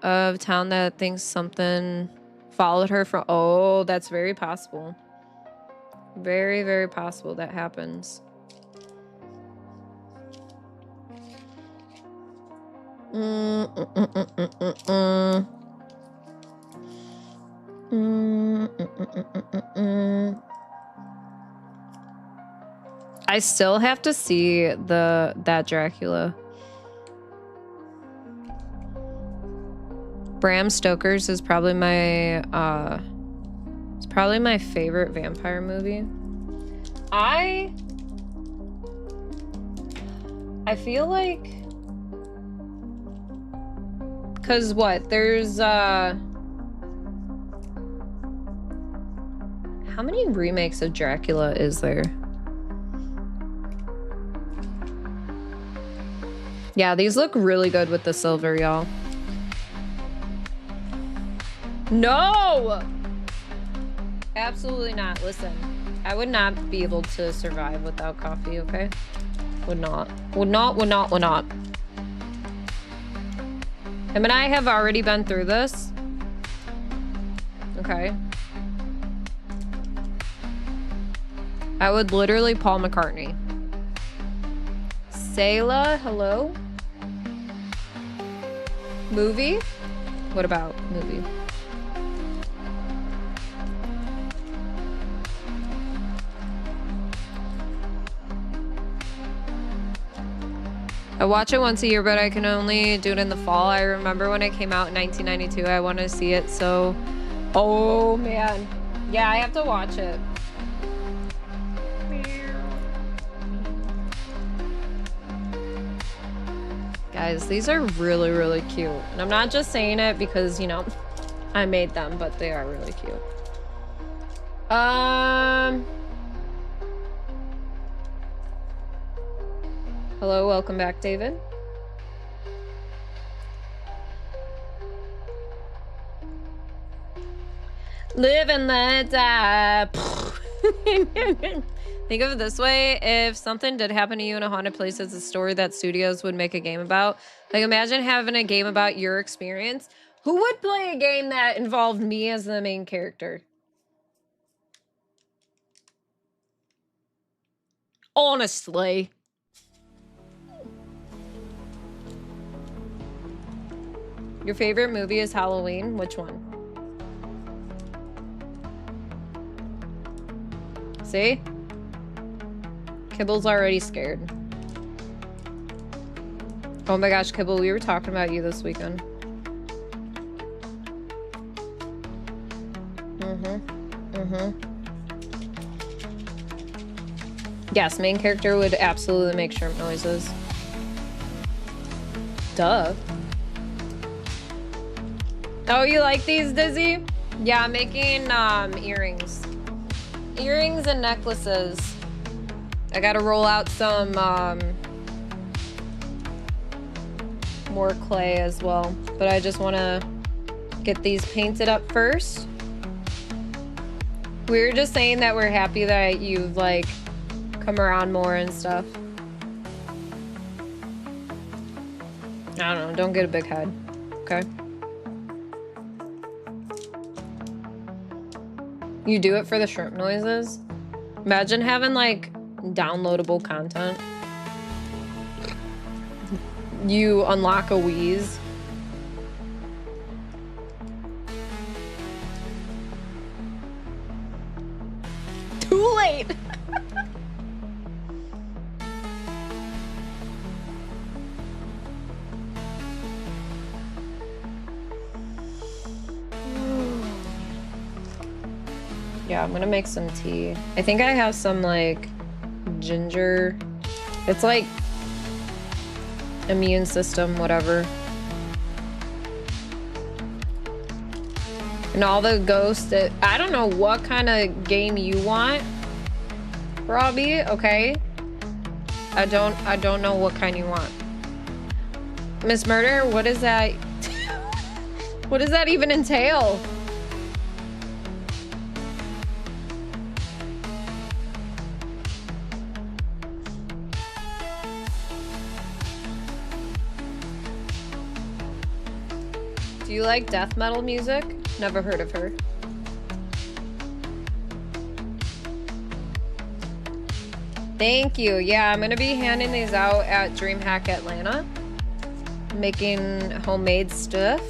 of town that thinks something followed her from... Oh, that's very possible. Very, very possible that happens. I still have to see that Dracula. Bram Stoker's is probably my it's probably my favorite vampire movie. I feel like, cause what, there's how many remakes of Dracula is there? Yeah, these look really good with the silver, y'all. No! Absolutely not. Listen, I would not be able to survive without coffee, okay? Would not. Would not, would not, would not. Him and I have already been through this. Okay. I would literally Paul McCartney. Sayla, hello? Movie? What about movie? I watch it once a year, but I can only do it in the fall. I remember when it came out in 1992. I want to see it, so... Oh, man. Yeah, I have to watch it. Guys, these are really, really cute. And I'm not just saying it because, you know, I made them, but they are really cute. Hello, welcome back, David. Live and let die. Think of it this way, if something did happen to you in a haunted place, it's a story that studios would make a game about. Like, imagine having a game about your experience. Who would play a game that involved me as the main character? Honestly. Your favorite movie is Halloween? Which one? See? Kibble's already scared. Oh my gosh, Kibble, we were talking about you this weekend. Yes, main character would absolutely make shrimp noises. Duh. Oh, you like these, Dizzy? Yeah, I'm making earrings. Earrings and necklaces. I gotta roll out some more clay as well. But I just wanna get these painted up first. We were just saying that we're happy that you've like come around more and stuff. I don't know, don't get a big head, okay? You do it for the shrimp noises? Imagine having like downloadable content. You unlock a wheeze. Too late! Yeah, I'm gonna make some tea. I think I have some like ginger. It's like immune system, whatever. And all the ghosts that, I don't know what kind of game you want, Robbie, okay? I don't know what kind you want. Miss Murder, what is that? What does that even entail? Do you like death metal music? Never heard of her. Thank you. Yeah, I'm gonna be handing these out at DreamHack Atlanta. Making homemade stuff.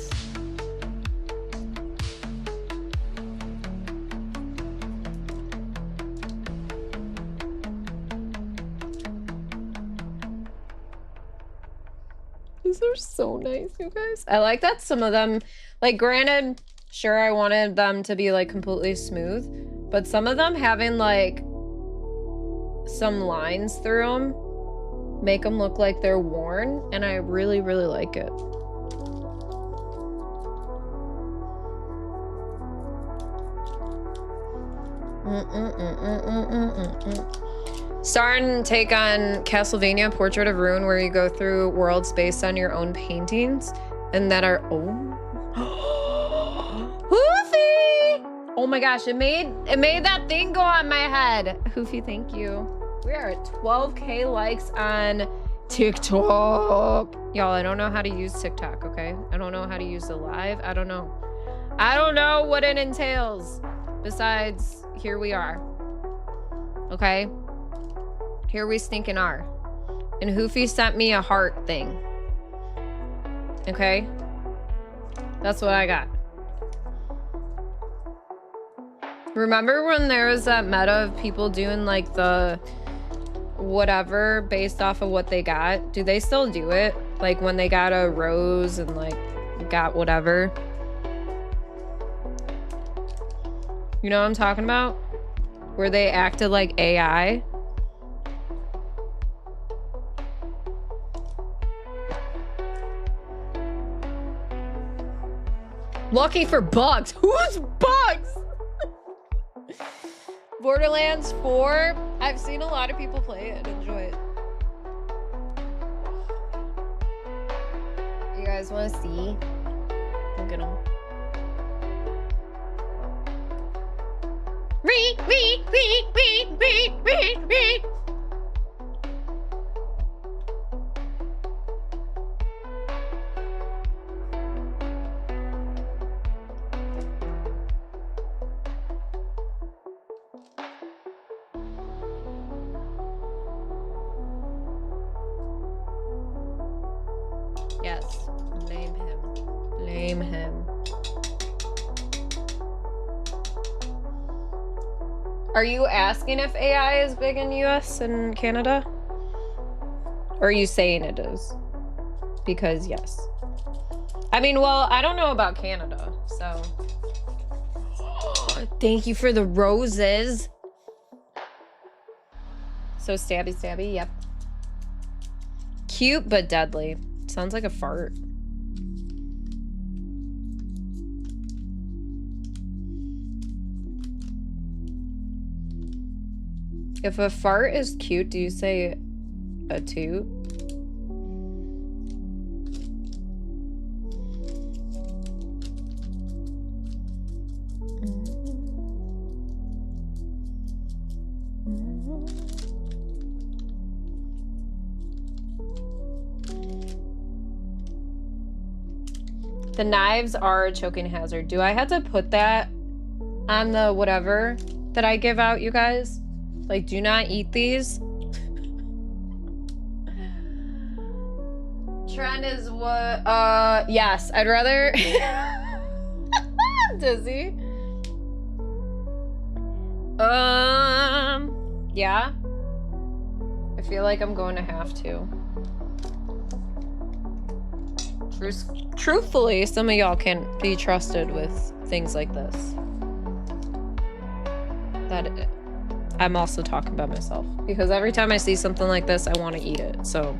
These are so nice, you guys. I like that some of them, like, granted, sure, I wanted them to be like completely smooth, but some of them having like some lines through them make them look like they're worn, and I really, really like it. Starting to take on Castlevania Portrait of Ruin, where you go through worlds based on your own paintings and that are Hoofy! Oh my gosh, it made that thing go on my head. Hoofy, thank you. We are at 12K likes on TikTok. Y'all, I don't know how to use TikTok, okay? I don't know how to use the live. I don't know what it entails. Besides, here we are. Okay? Here we stinking are. And Hoofy sent me a heart thing. Okay? That's what I got. Remember when there was that meta of people doing like the whatever based off of what they got? Do they still do it? Like when they got a rose and like got whatever? You know what I'm talking about? Where they acted like AI? Lucky for bugs. Who's bugs? Borderlands 4. I've seen a lot of people play it and enjoy it. You guys want to see? Look at them. Read. Yes, blame him. Blame him. Are you asking if AI is big in US and Canada? Or are you saying it is? Because yes. I mean, well, I don't know about Canada, so. Thank you for the roses. So stabby, yep. Cute but deadly. Sounds like a fart. If a fart is cute, do you say a toot? The knives are a choking hazard. Do I have to put that on the whatever that I give out, you guys? Like, do not eat these. Trend is what, yes, I'd rather, Dizzy. Yeah. I feel like I'm going to have to. Truthfully, some of y'all can't be trusted with things like this. I'm also talking about myself because every time I see something like this, I want to eat it. So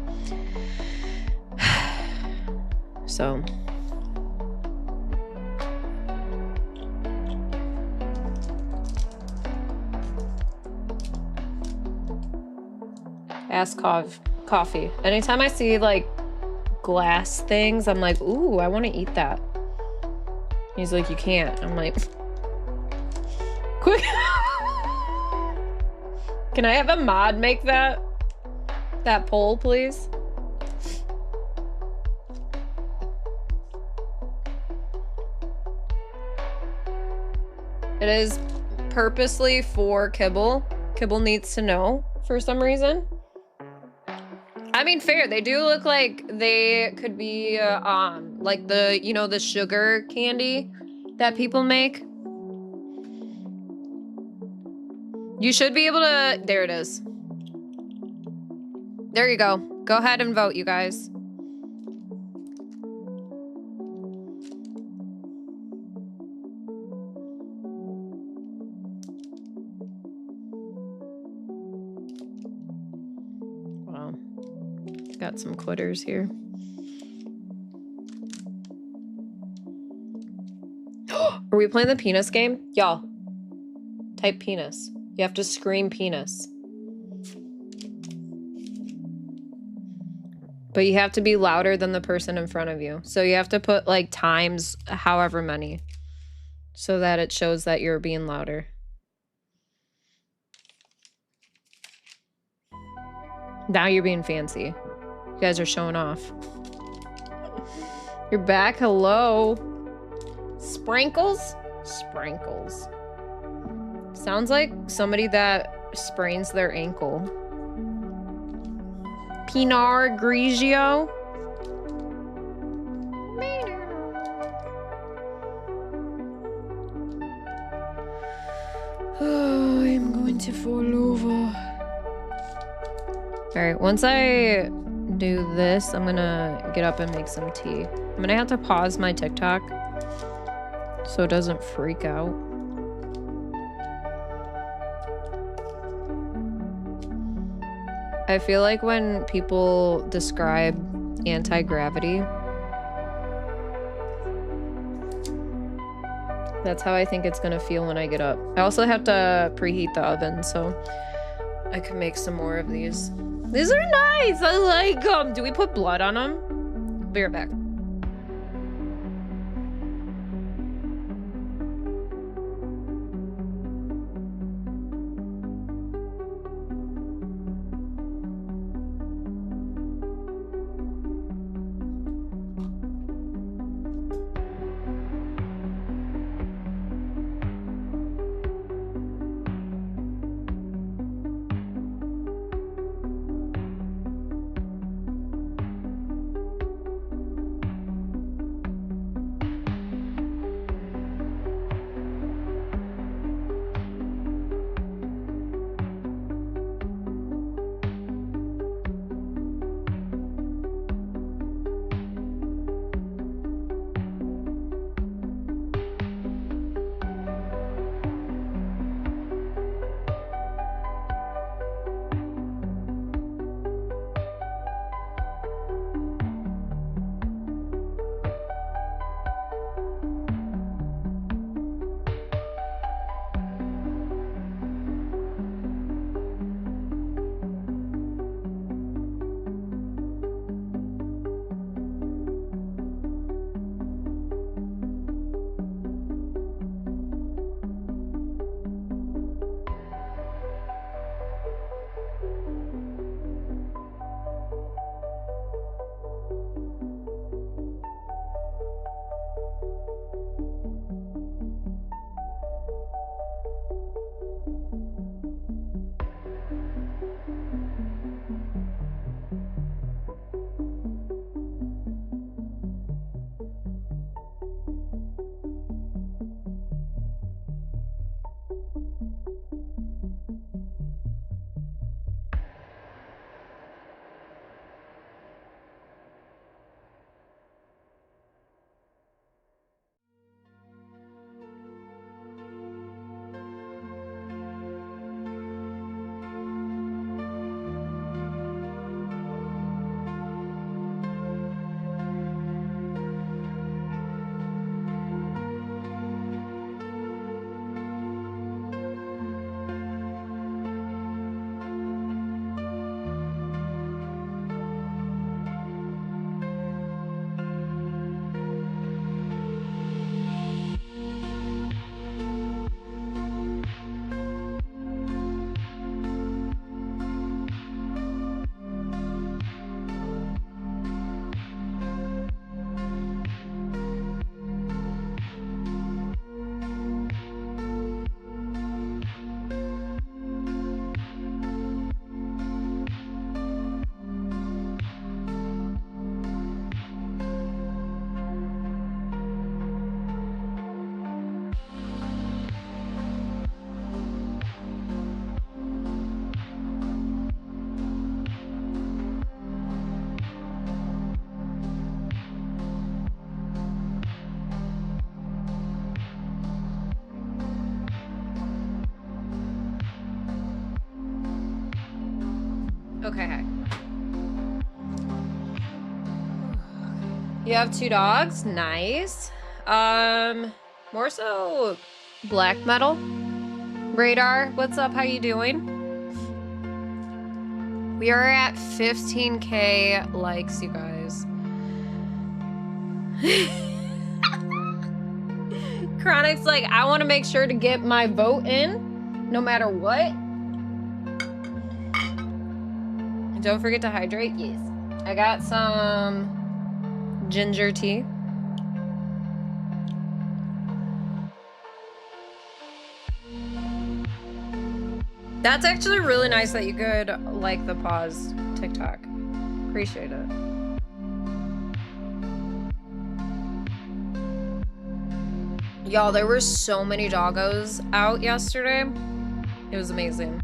ask coffee. Anytime I see like glass things, I'm like, ooh, I want to eat that. He's like, you can't. I'm like, quick. Can I have a mod make that poll, please? It is purposely for Kibble. Kibble needs to know for some reason. I mean, fair. They do look like they could be, like the, you know, the sugar candy that people make. You should be able to, there it is. There you go. Go ahead and vote, you guys. Wow. Got some quitters here. Are we playing the penis game? Y'all, type penis. You have to scream penis. But you have to be louder than the person in front of you. So you have to put like times however many so that it shows that you're being louder. Now you're being fancy. You guys are showing off. You're back. Hello. Sprinkles? Sprinkles. Sounds like somebody that sprains their ankle. Pinot Grigio. Oh, I'm going to fall over. All right, once I do this, I'm gonna get up and make some tea. I'm gonna have to pause my TikTok so it doesn't freak out. I feel like when people describe anti-gravity, that's how I think it's gonna feel when I get up. I also have to preheat the oven so I can make some more of these. These are nice. I like them. Do we put blood on them? Be right back. Okay, hi. You have 2 dogs? Nice. More so black metal. Radar, what's up? How you doing? We are at 15K likes, you guys. Chronic's like, I want to make sure to get my vote in, no matter what. Don't forget to hydrate. Yes. I got some ginger tea. That's actually really nice that you could like the pause TikTok. Appreciate it. Y'all, there were so many doggos out yesterday. It was amazing.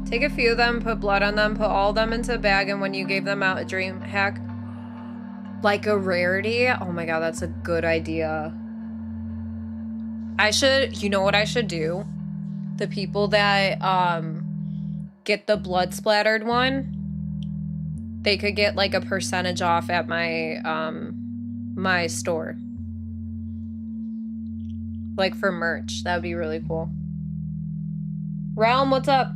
Take a few of them, put blood on them, put all of them into a bag, and when you gave them out a DreamHack, like a rarity. Oh my god, that's a good idea. You know what I should do? The people that get the blood splattered one, they could get like a percentage off at my my store. Like for merch. That would be really cool. Realm, what's up?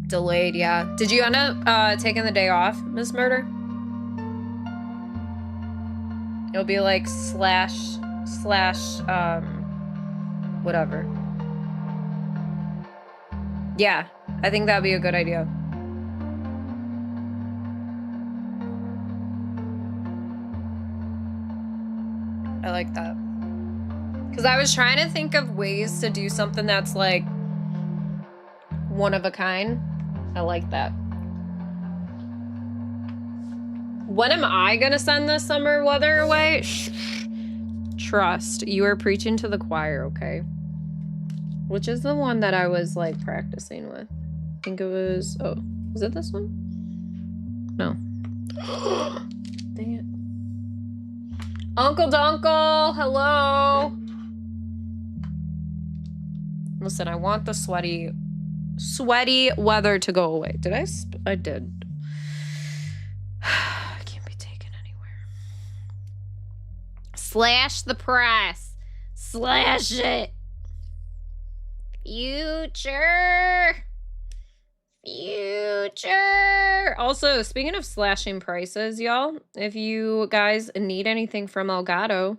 Delayed, yeah. Did you end up taking the day off, Miss Murder? It'll be like slash whatever. Yeah, I think that'd be a good idea. I like that. Because I was trying to think of ways to do something that's like one of a kind. I like that. When am I gonna send the summer weather away? Trust. You are preaching to the choir, okay? Which is the one that I was like practicing with? I think it was, oh, was it this one? No. Dang it. Uncle Dunkle, hello. Listen, I want the sweaty weather to go away. Did I? I did. I can't be taken anywhere. Slash the press. Slash it. Future. Also, speaking of slashing prices, y'all, if you guys need anything from Elgato,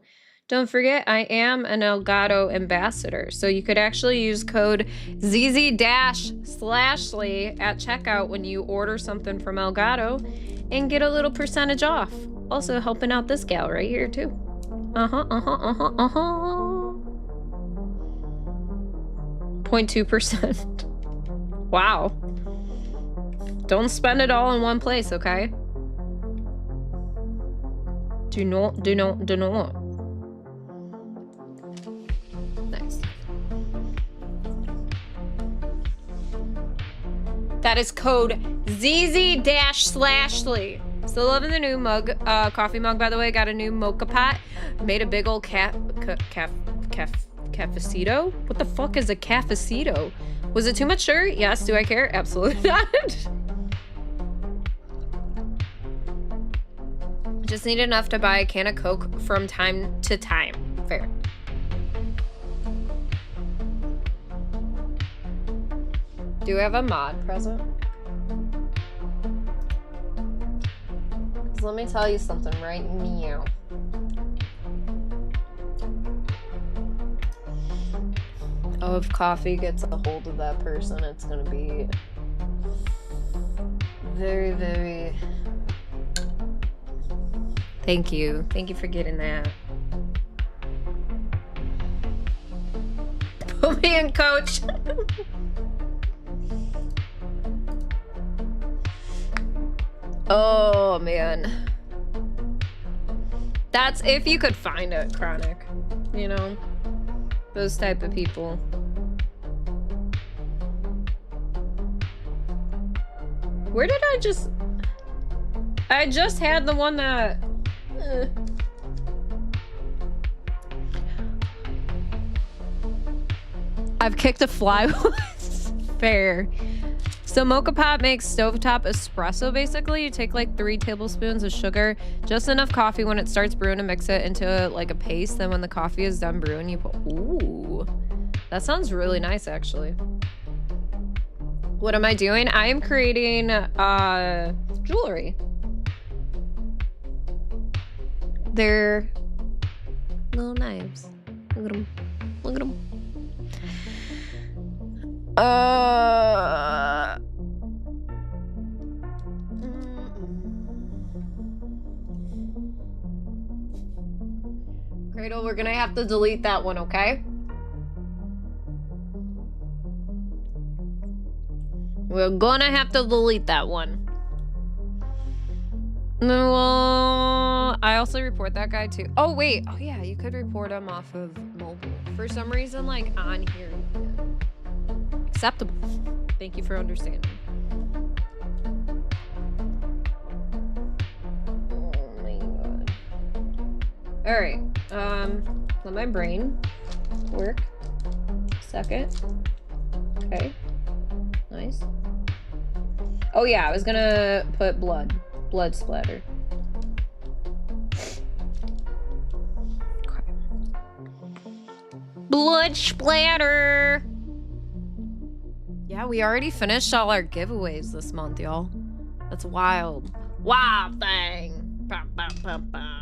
don't forget, I am an Elgato ambassador, so you could actually use code ZZ-Slashley at checkout when you order something from Elgato and get a little percentage off. Also helping out this gal right here, too. 0.2%. Wow. Don't spend it all in one place, okay? Do not. Nice. That is code ZZ-Slashley. Still loving the new mug, coffee mug, by the way. Got a new mocha pot. Made a big old cafecito? What the fuck is a cafecito? Was it too much sugar? Yes. Do I care? Absolutely not. Just need enough to buy a can of Coke from time to time. Fair. Do we have a mod present? 'Cause let me tell you something right now. Oh, if coffee gets a hold of that person, it's gonna be very, very... Thank you. Thank you for getting that. Put me in, coach. Oh, man. That's if you could find it, Chronic. You know? Those type of people. Where did I just had the one that... I've kicked a fly once. Fair. So Mocha Pot makes stovetop espresso, basically. You take like 3 tablespoons of sugar, just enough coffee when it starts brewing to mix it into like a paste. Then when the coffee is done brewing, you put... Ooh. That sounds really nice, actually. What am I doing? I am creating jewelry. They're little knives. Look at them. Look at them. Cradle, we're gonna have to delete that one, okay? We're gonna have to delete that one. Well, I also report that guy too. Oh, wait. Oh, yeah, you could report him off of mobile. For some reason, like, on here. Acceptable. Thank you for understanding. Oh, my God. All right. Let my brain work. Second. Okay. Nice. Oh, yeah, I was gonna put blood. Blood splatter. Okay. Blood splatter! Yeah, we already finished all our giveaways this month, y'all. That's wild. Wild thing. Bah, bah, bah, bah.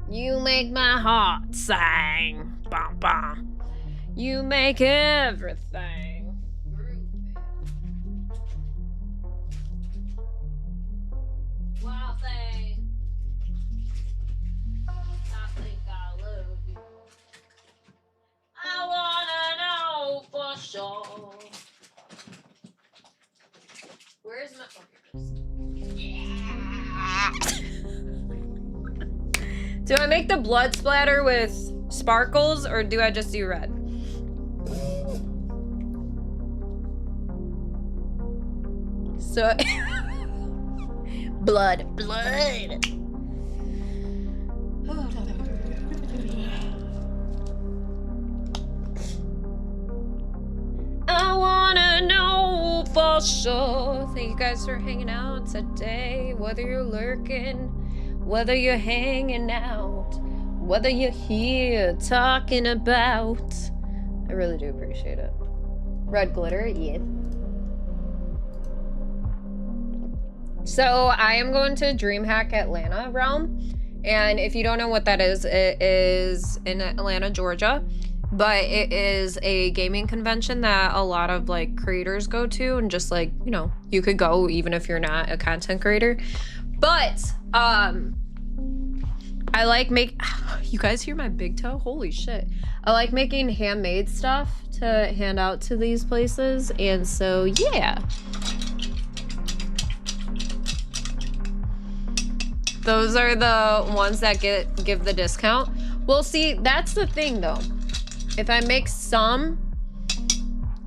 You make my heart sing. Bah, bah. You make everything. Wild thing. I think I love you. I wanna know for sure. Where's my... Yeah. Do I make the blood splatter with sparkles or do I just do red? So... blood. I wanna know for sure. Thank you guys for hanging out today. Whether you're lurking, whether you're hanging out, whether you're here talking about. I really do appreciate it. Red glitter, yeah. So I am going to DreamHack Atlanta realm. And if you don't know what that is, it is in Atlanta, Georgia. But it is a gaming convention that a lot of like creators go to, and just like, you know, you could go even if you're not a content creator. But I like you guys hear my big toe? Holy shit. I like making handmade stuff to hand out to these places. And so yeah. Those are the ones that give the discount. Well, see, that's the thing though. If I make some,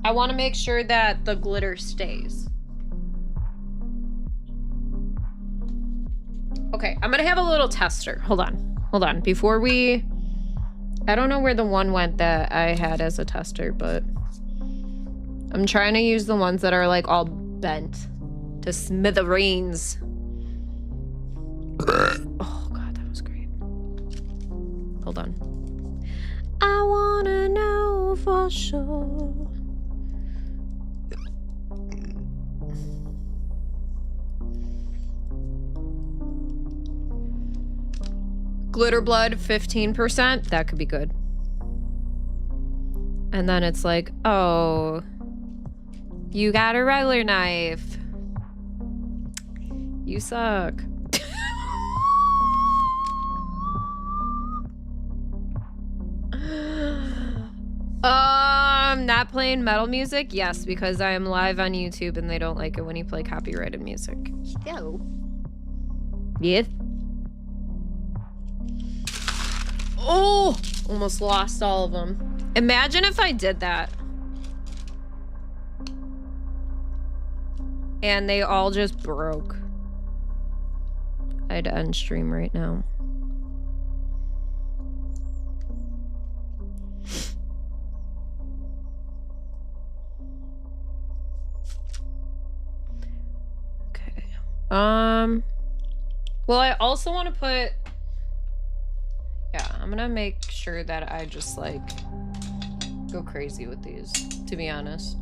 I want to make sure that the glitter stays. Okay, I'm gonna have a little tester. Hold on. Before we... I don't know where the one went that I had as a tester, but... I'm trying to use the ones that are like all bent to smithereens. Oh god, that was great. Hold on. I wanna know for sure. Glitter blood 15%, that could be good. And then it's like, oh, you got a regular knife. You suck. Not playing metal music? Yes, because I am live on YouTube and they don't like it when you play copyrighted music. So. Yes. Oh! Almost lost all of them. Imagine if I did that. And they all just broke. I'd end stream right now. Well, I also want to put... Yeah, I'm gonna make sure that I just, like, go crazy with these, to be honest.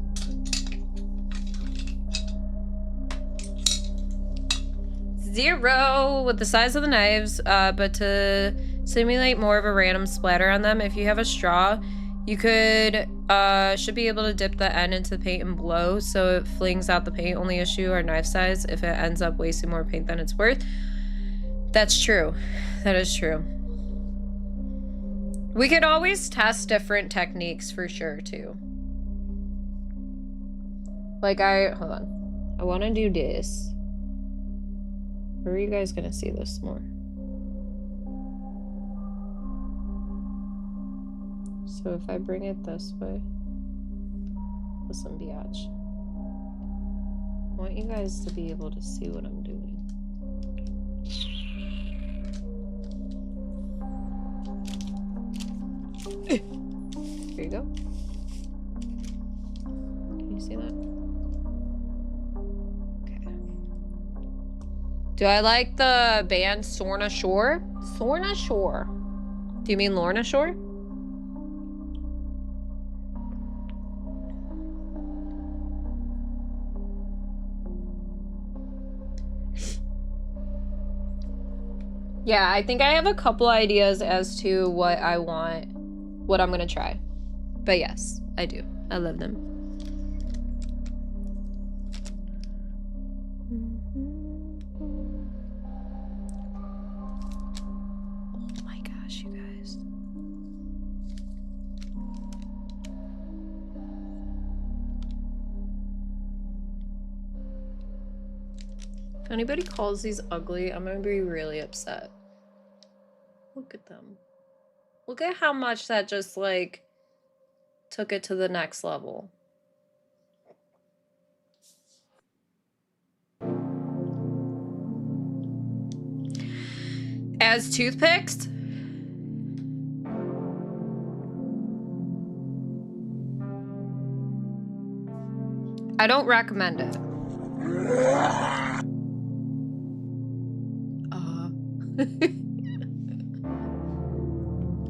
Zero with the size of the knives, but to simulate more of a random splatter on them, if you have a straw, you could, should be able to dip the end into the paint and blow so it flings out the paint. Only issue are knife size if it ends up wasting more paint than it's worth. That's true. That is true. We could always test different techniques for sure, too. Like, hold on. I want to do this. Where are you guys going to see this more? So if I bring it this way. Listen, biatch. I want you guys to be able to see what I'm doing. Here you go. Can you see that? Okay. Do I like the band Sorna Shore? Sorna Shore. Do you mean Lorna Shore? Yeah, I think I have a couple ideas as to what I want, what I'm gonna try. But yes, I do. I love them. Oh my gosh, you guys. If anybody calls these ugly, I'm gonna be really upset. Look at them. Look at how much that just, like, took it to the next level. As toothpicks? I don't recommend it.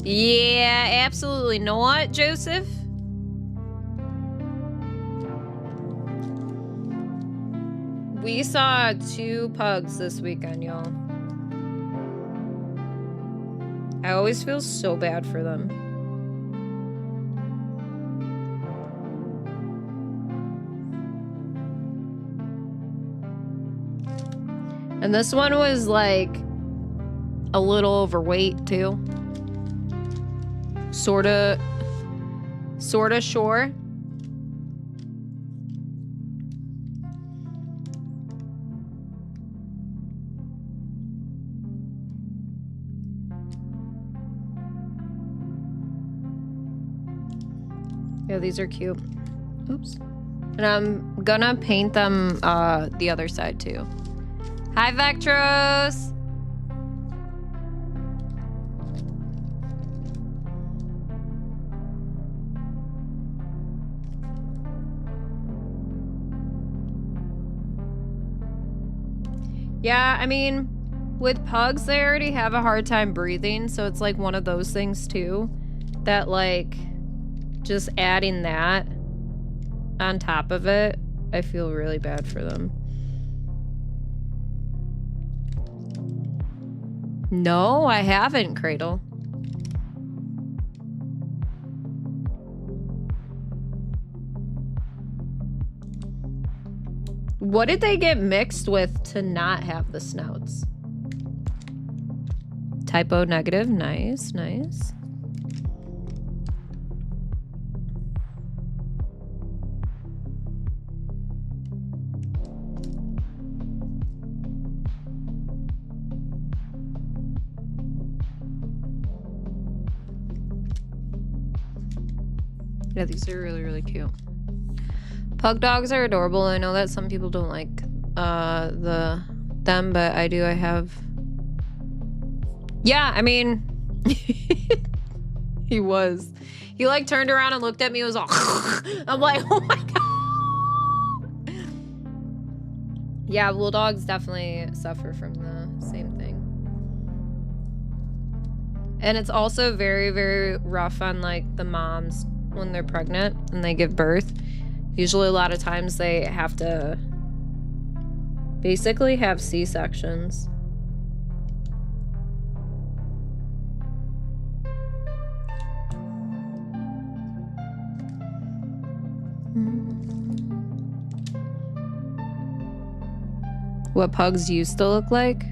Yeah, absolutely not, Joseph. We saw 2 pugs this weekend, y'all. I always feel so bad for them. And this one was like a little overweight too. Sorta sure. Yeah, these are cute. Oops. And I'm gonna paint them the other side too. Hi, Vectros! Yeah, I mean, with pugs, they already have a hard time breathing, so it's like one of those things too, that like, just adding that on top of it, I feel really bad for them. No, I haven't, Cradle. What did they get mixed with to not have the snouts? Typo negative, nice, nice. Yeah, these are really, really cute. Pug dogs are adorable. I know that some people don't like them, but I do. I have. Yeah, I mean, he was. He like turned around and looked at me. And was all. I'm like, oh my god. Yeah, bulldogs definitely suffer from the same thing. And it's also very, very rough on like the moms when they're pregnant and they give birth. Usually a lot of times they have to basically have C-sections. What pugs used to look like?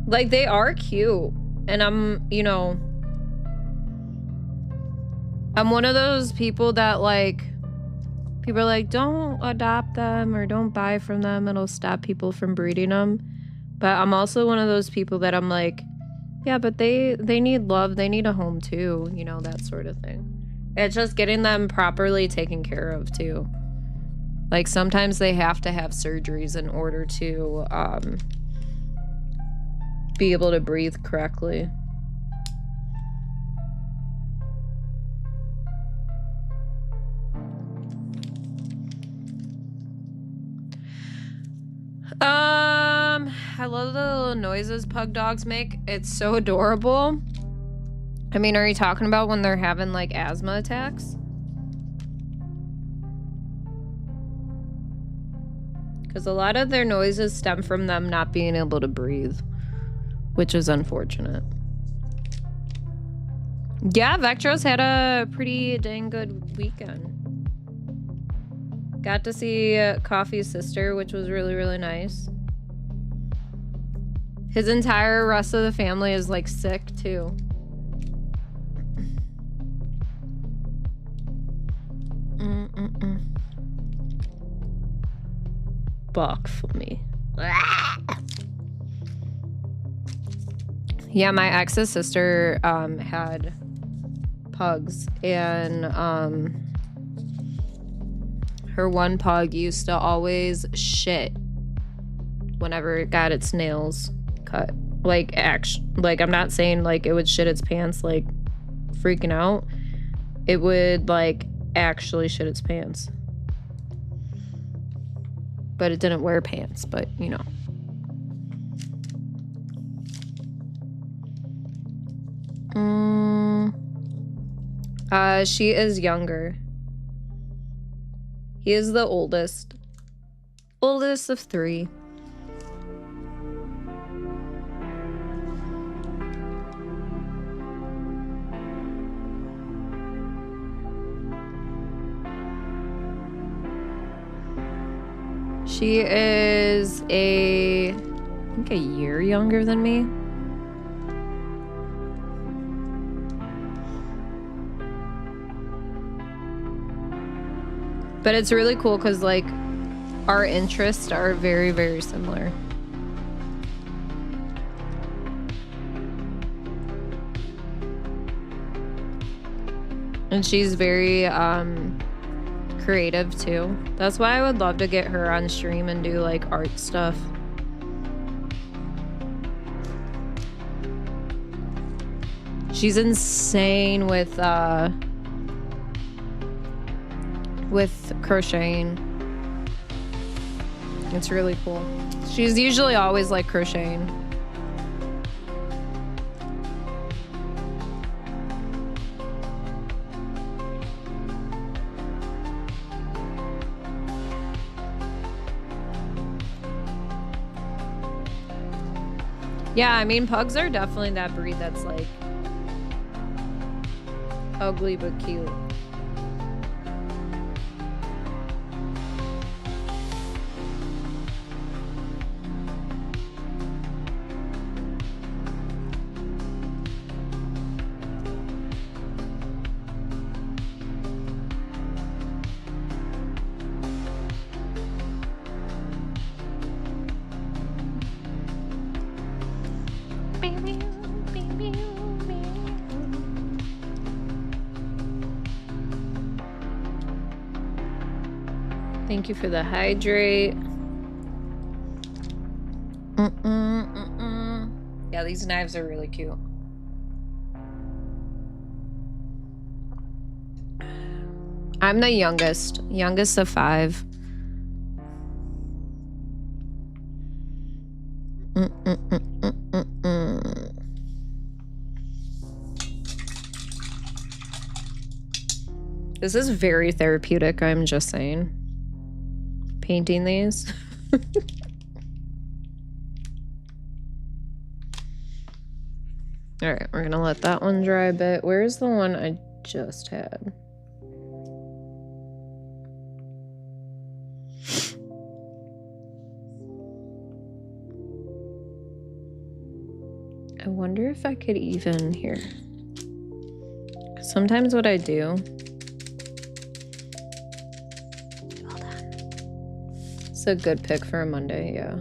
Like, they are cute. And I'm, you know, I'm one of those people that, like, people are like, don't adopt them or don't buy from them. It'll stop people from breeding them. But I'm also one of those people that I'm like, yeah, but they need love. They need a home too, you know, that sort of thing. It's just getting them properly taken care of too. Like, sometimes they have to have surgeries in order to be able to breathe correctly. I love the little noises pug dogs make. It's so adorable. I mean, are you talking about when they're having like asthma attacks? Because a lot of their noises stem from them not being able to breathe, which is unfortunate. Yeah, Vectros had a pretty dang good weekend. Got to see Coffee's sister, which was really, really nice. His entire rest of the family is like sick too. Buck for me. Yeah, my ex's sister had pugs, and her one pug used to always shit whenever it got its nails cut. Like, like, I'm not saying like it would shit its pants, like freaking out. It would like actually shit its pants. But it didn't wear pants, but you know. She is younger. He is the oldest. Oldest of 3. She is I think a year younger than me. But it's really cool because, like, our interests are very, very similar. And she's very creative too. That's why I would love to get her on stream and do like art stuff. She's insane with crocheting. It's really cool. She's usually always like crocheting. Yeah, I mean, pugs are definitely that breed that's like ugly but cute. Thank you for the hydrate. Yeah, these knives are really cute. I'm the youngest of 5. This is very therapeutic, I'm just saying. Painting these. All right, we're gonna let that one dry a bit. Where's the one I just had? I wonder if I could even here. Sometimes what I do. Well done. It's a good pick for a Monday, yeah.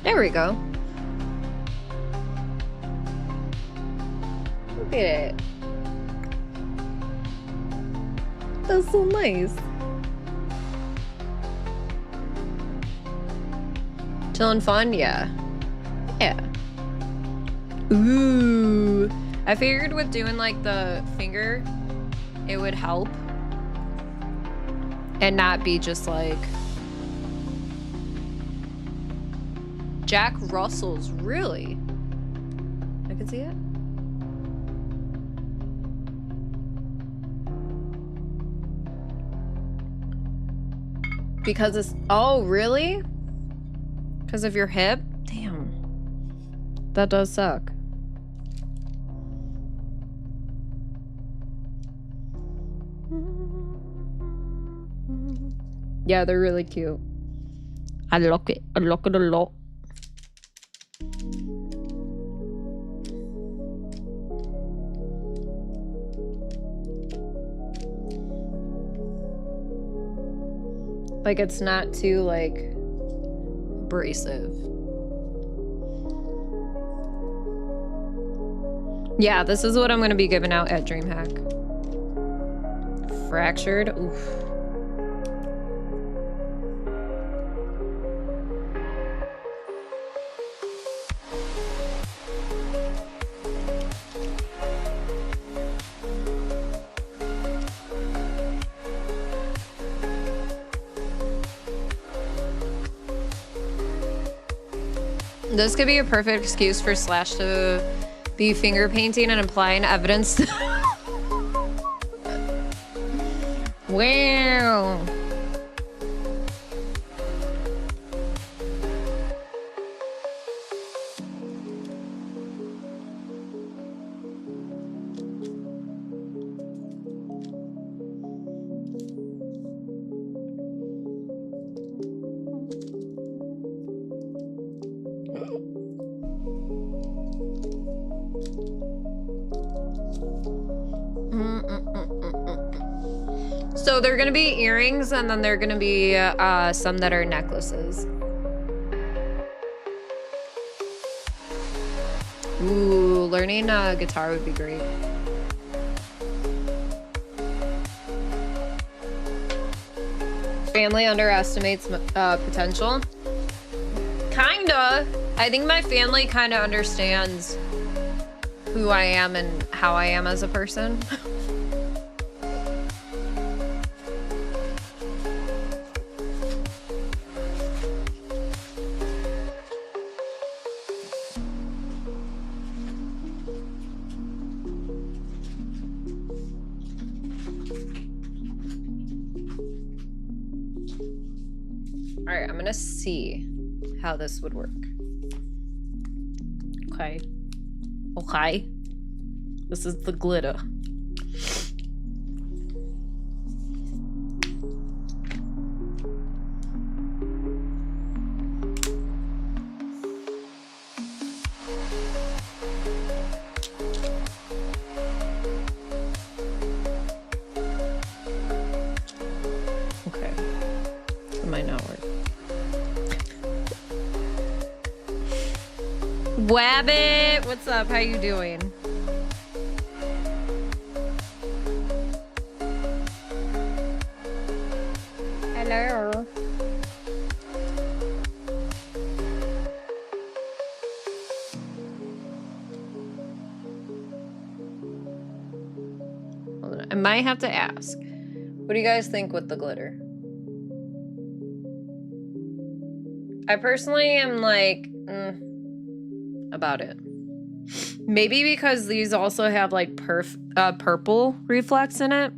There we go. Look at it. That's so nice. Chillin' fun? Yeah. Yeah. Ooh. I figured with doing like the finger, it would help. And not be just like Jack Russell's, really? I can see it. Because it's, oh, really? Because of your hip? Damn. That does suck. Yeah, they're really cute. I like it. I like it a lot. Like, it's not too, like, abrasive. Yeah, this is what I'm going to be giving out at DreamHack. Fractured. Oof. This could be a perfect excuse for Slash to be finger painting and applying evidence. Wow. So they're gonna be earrings, and then they're gonna be some that are necklaces. Ooh, learning guitar would be great. Family underestimates potential. Kinda. I think my family kinda understands who I am and how I am as a person. All right, I'm gonna see how this would work. Okay. Okay. This is the glitter. Okay. It might not work. Wabbit, what's up? How you doing? Hello. Hold on. I might have to ask. What do you guys think with the glitter? I personally am like, about it. Maybe because these also have like purple reflex in it.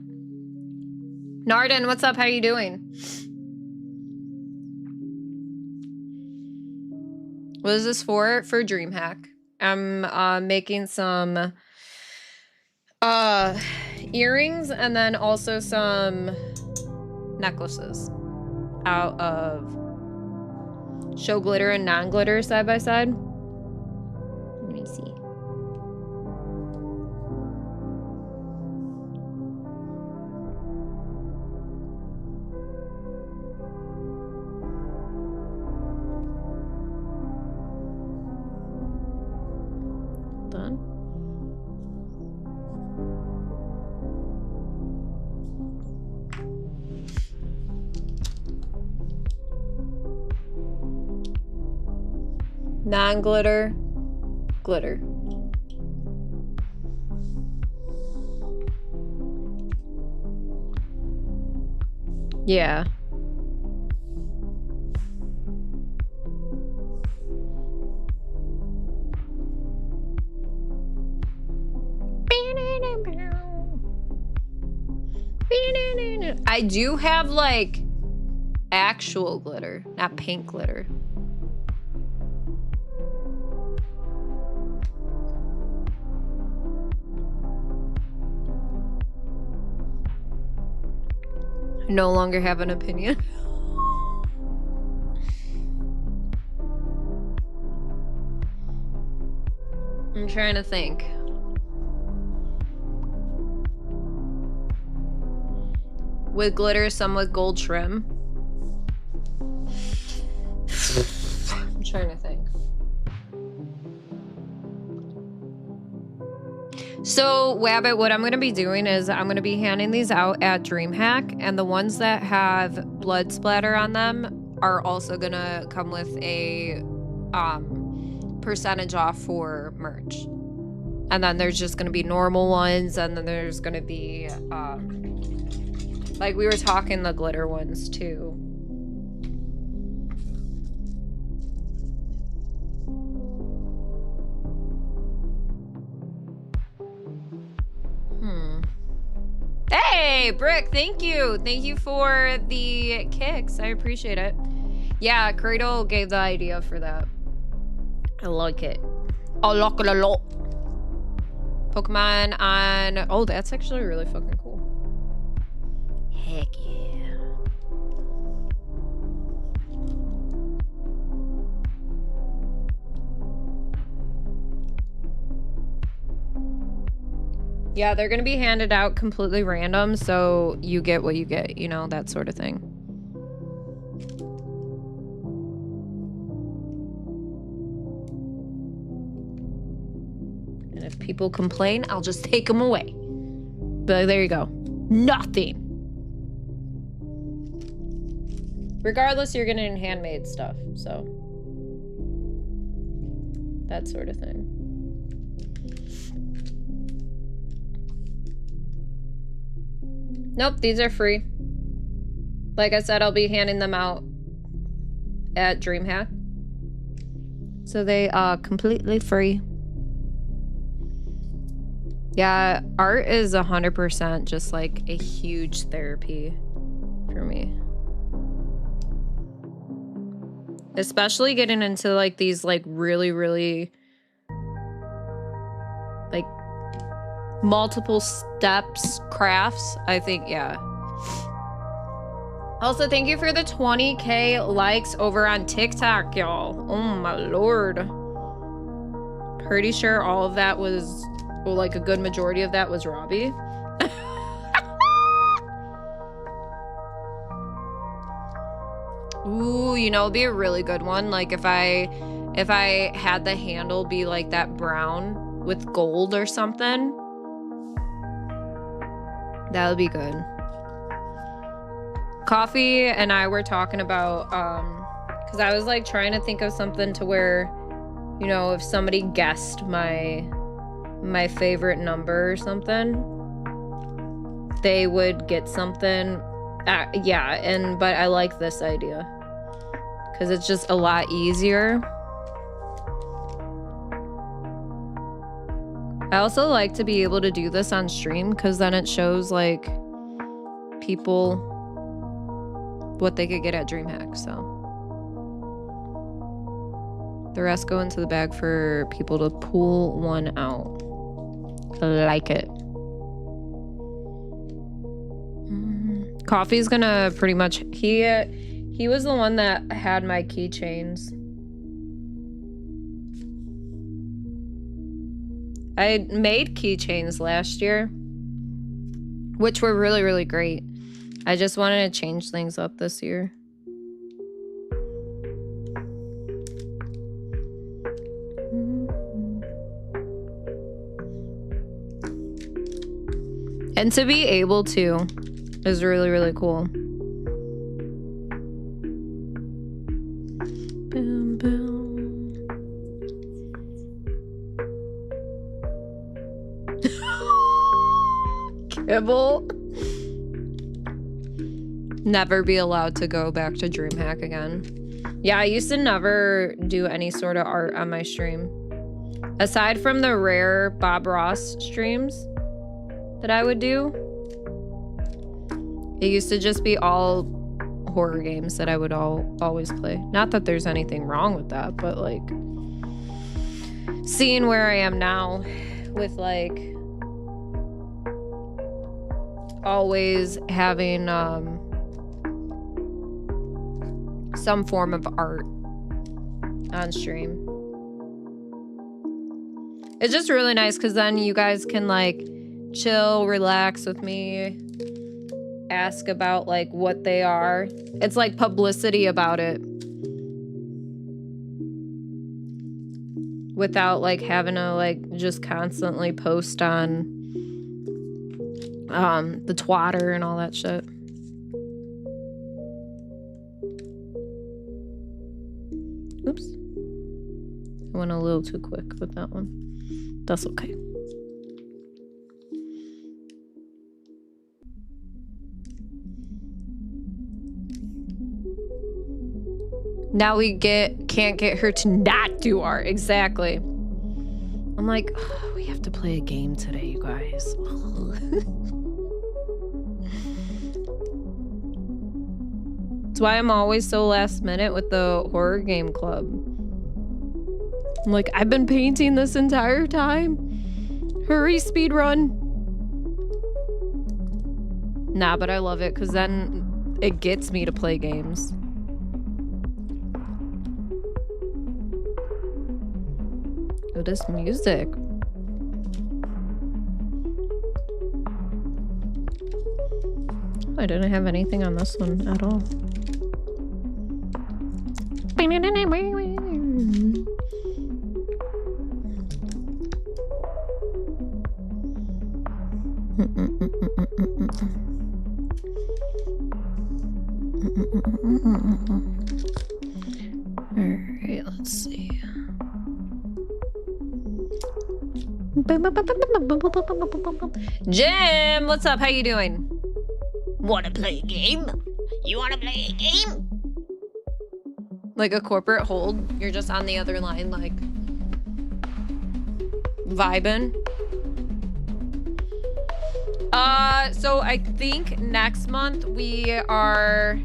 Narden, what's up? How you doing? What is this for? For DreamHack. I'm making some earrings and then also some necklaces. out of show glitter and non-glitter side by side. Let me see. Done. Non-glitter, glitter. Yeah. I do have like actual glitter, not pink glitter. I no longer have an opinion. I'm trying to think. With glitter, some with gold trim. I'm trying to think. So, Wabbit, what I'm going to be doing is I'm going to be handing these out at DreamHack, and the ones that have blood splatter on them are also going to come with a percentage off for merch. And then there's just going to be normal ones, and then there's going to be like we were talking, the glitter ones too. Hey, Brick, thank you. Thank you for the kicks. I appreciate it. Yeah, Cradle gave the idea for that. I like it. I like it a lot. Pokemon on... Oh, that's actually really fucking cool. Heck yeah. Yeah, they're gonna be handed out completely random, so you get what you get, you know, that sort of thing. And if people complain, I'll just take them away. But there you go. Nothing. Regardless, you're getting handmade stuff, so. That sort of thing. Nope, these are free. Like I said, I'll be handing them out at DreamHack. So they are completely free. Yeah, art is 100% just like a huge therapy for me. Especially getting into like these like really, really like multiple steps crafts. I think, yeah. Also, thank you for the 20K likes over on TikTok, y'all. Oh my lord. Pretty sure all of that was, well, like a good majority of that was Robbie. Ooh, you know, it'd be a really good one. Like if I had the handle be like that brown with gold or something. That would be good. Coffee and I were talking about, because I was like trying to think of something to where, you know, if somebody guessed my favorite number or something, they would get something. Yeah, but I like this idea because it's just a lot easier. I also like to be able to do this on stream because then it shows like people what they could get at DreamHack. So the rest go into the bag for people to pull one out. I like it. Coffee's gonna pretty much, he He was the one that had my keychains. I made keychains last year, which were really, really great. I just wanted to change things up this year. And to be able to is really, really cool. Boom, boom. Kibble. Never be allowed to go back to DreamHack again. Yeah, I used to never do any sort of art on my stream. Aside from the rare Bob Ross streams that I would do, it used to just be all horror games that I would always play. Not that there's anything wrong with that, but like seeing where I am now with like always having some form of art on stream. It's just really nice because then you guys can like chill, relax with me, ask about like what they are. It's like publicity about it without like having to like just constantly post on the Twitter and all that shit. Oops. I went a little too quick with that one. That's okay. Now we can't get her to not do art. Exactly. I'm like, oh, we have to play a game today, you guys. That's why I'm always so last minute with the horror game club. I'm like, I've been painting this entire time. Hurry, speed run. Nah, but I love it because then it gets me to play games. Oh, this music. I didn't have anything on this one at all. Alright, let's see. Jim, what's up? How you doing? Wanna play a game? You wanna play a game? Like a corporate hold? You're just on the other line, like vibing. So I think next month we are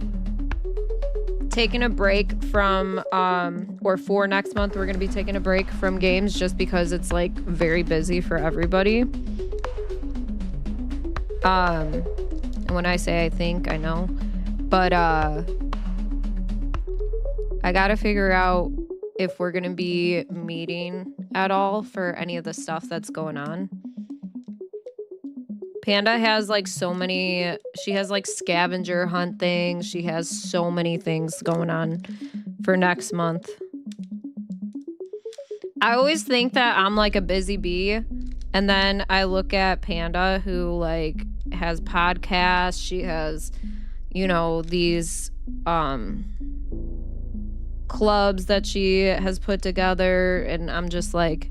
taking a break from, or for next month, we're gonna be taking a break from games just because it's like very busy for everybody. And when I say I think, I know, but I gotta figure out if we're gonna be meeting at all for any of the stuff that's going on. Panda has like so many, she has like scavenger hunt things. She has so many things going on for next month. I always think that I'm like a busy bee. And then I look at Panda who like has podcasts. She has, you know, these clubs that she has put together. And I'm just like,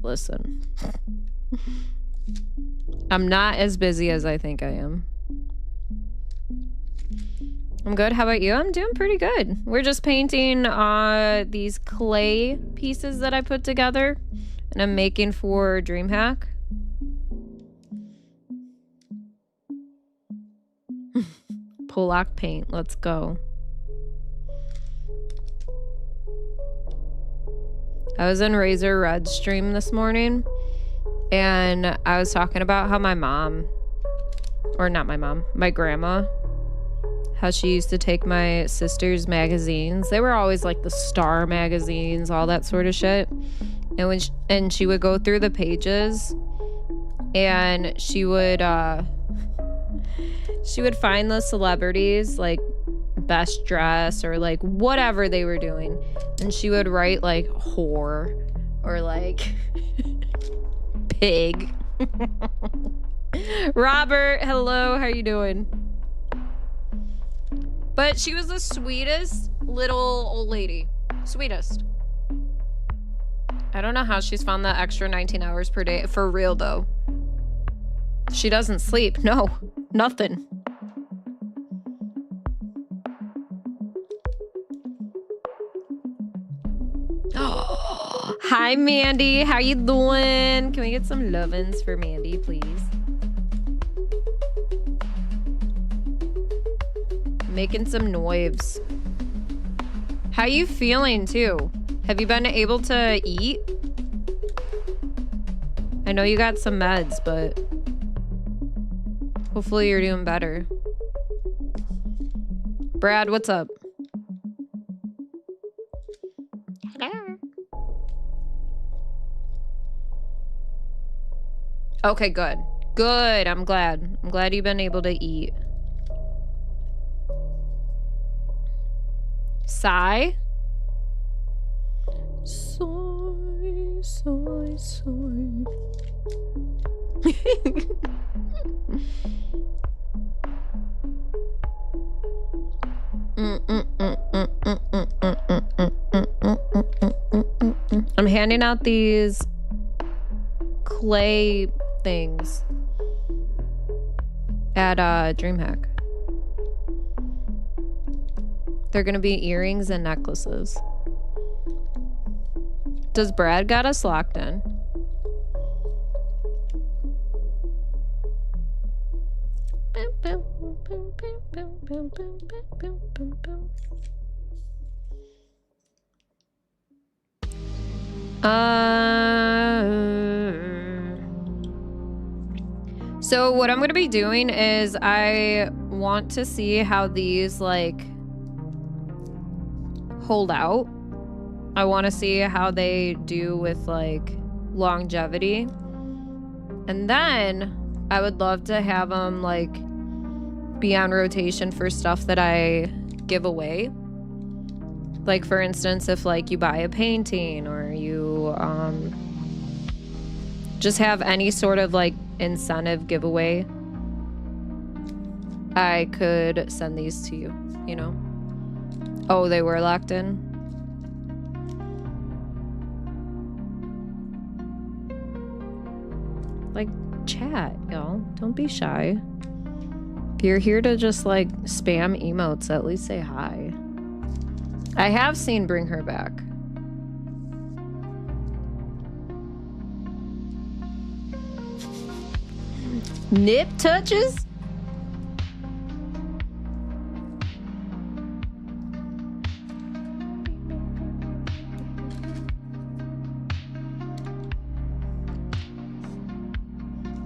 listen. I'm not as busy as I think I am. I'm good. How about you? I'm doing pretty good. We're just painting these clay pieces that I put together and I'm making for DreamHack. Polak paint. Let's go. I was in Razor Red's stream this morning. And I was talking about how my mom, or not my mom, my grandma how she used to take my sister's magazines. They were always like the Star magazines, all that sort of shit. And when she would go through the pages, and she would find the celebrities like best dress or like whatever they were doing, and she would write like whore or like pig. Robert, hello, how you doing? But she was the sweetest little old lady. Sweetest. I don't know how she's found that extra 19 hours per day. For real, though. She doesn't sleep. No, nothing. Hi, Mandy. How you doing? Can we get some lovin's for Mandy, please? Making some noives. How you feeling too? Have you been able to eat? I know you got some meds, but hopefully you're doing better. Brad, what's up? Hello. Okay, good. Good. I'm glad. I'm glad you've been able to eat. Sigh. Sigh, sigh, sigh. I'm handing out these clay things at DreamHack. They're gonna be earrings and necklaces. Does Brad got us locked in? So what I'm gonna be doing is I want to see how these like hold out. I want to see how they do with like longevity, and then I would love to have them like be on rotation for stuff that I give away. Like for instance, if like you buy a painting or you just have any sort of like incentive giveaway, I could send these to you, you know? Oh, they were locked in? Like, chat, y'all. Don't be shy. If you're here to just like spam emotes, at least say hi. I have seen Bring Her Back. Nip touches?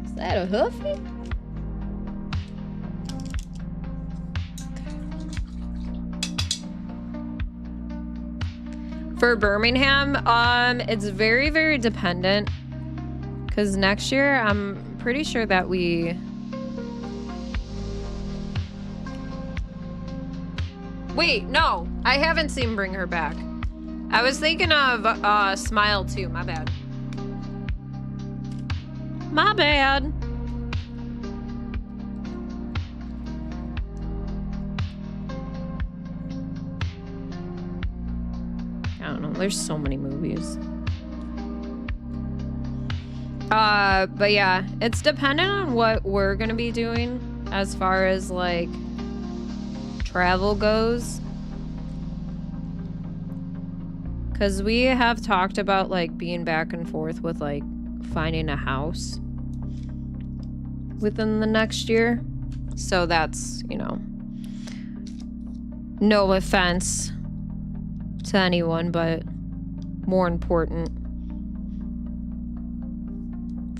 Is that a Huffy? For Birmingham, it's very, very dependent. Because next year, I'm pretty sure that we... Wait, no. I haven't seen Bring Her Back. I was thinking of Smile 2. My bad. My bad. I don't know. There's so many movies. But yeah, it's dependent on what we're gonna be doing as far as like travel goes. Cause we have talked about like being back and forth with like finding a house within the next year. So that's, you know, no offense to anyone, but more important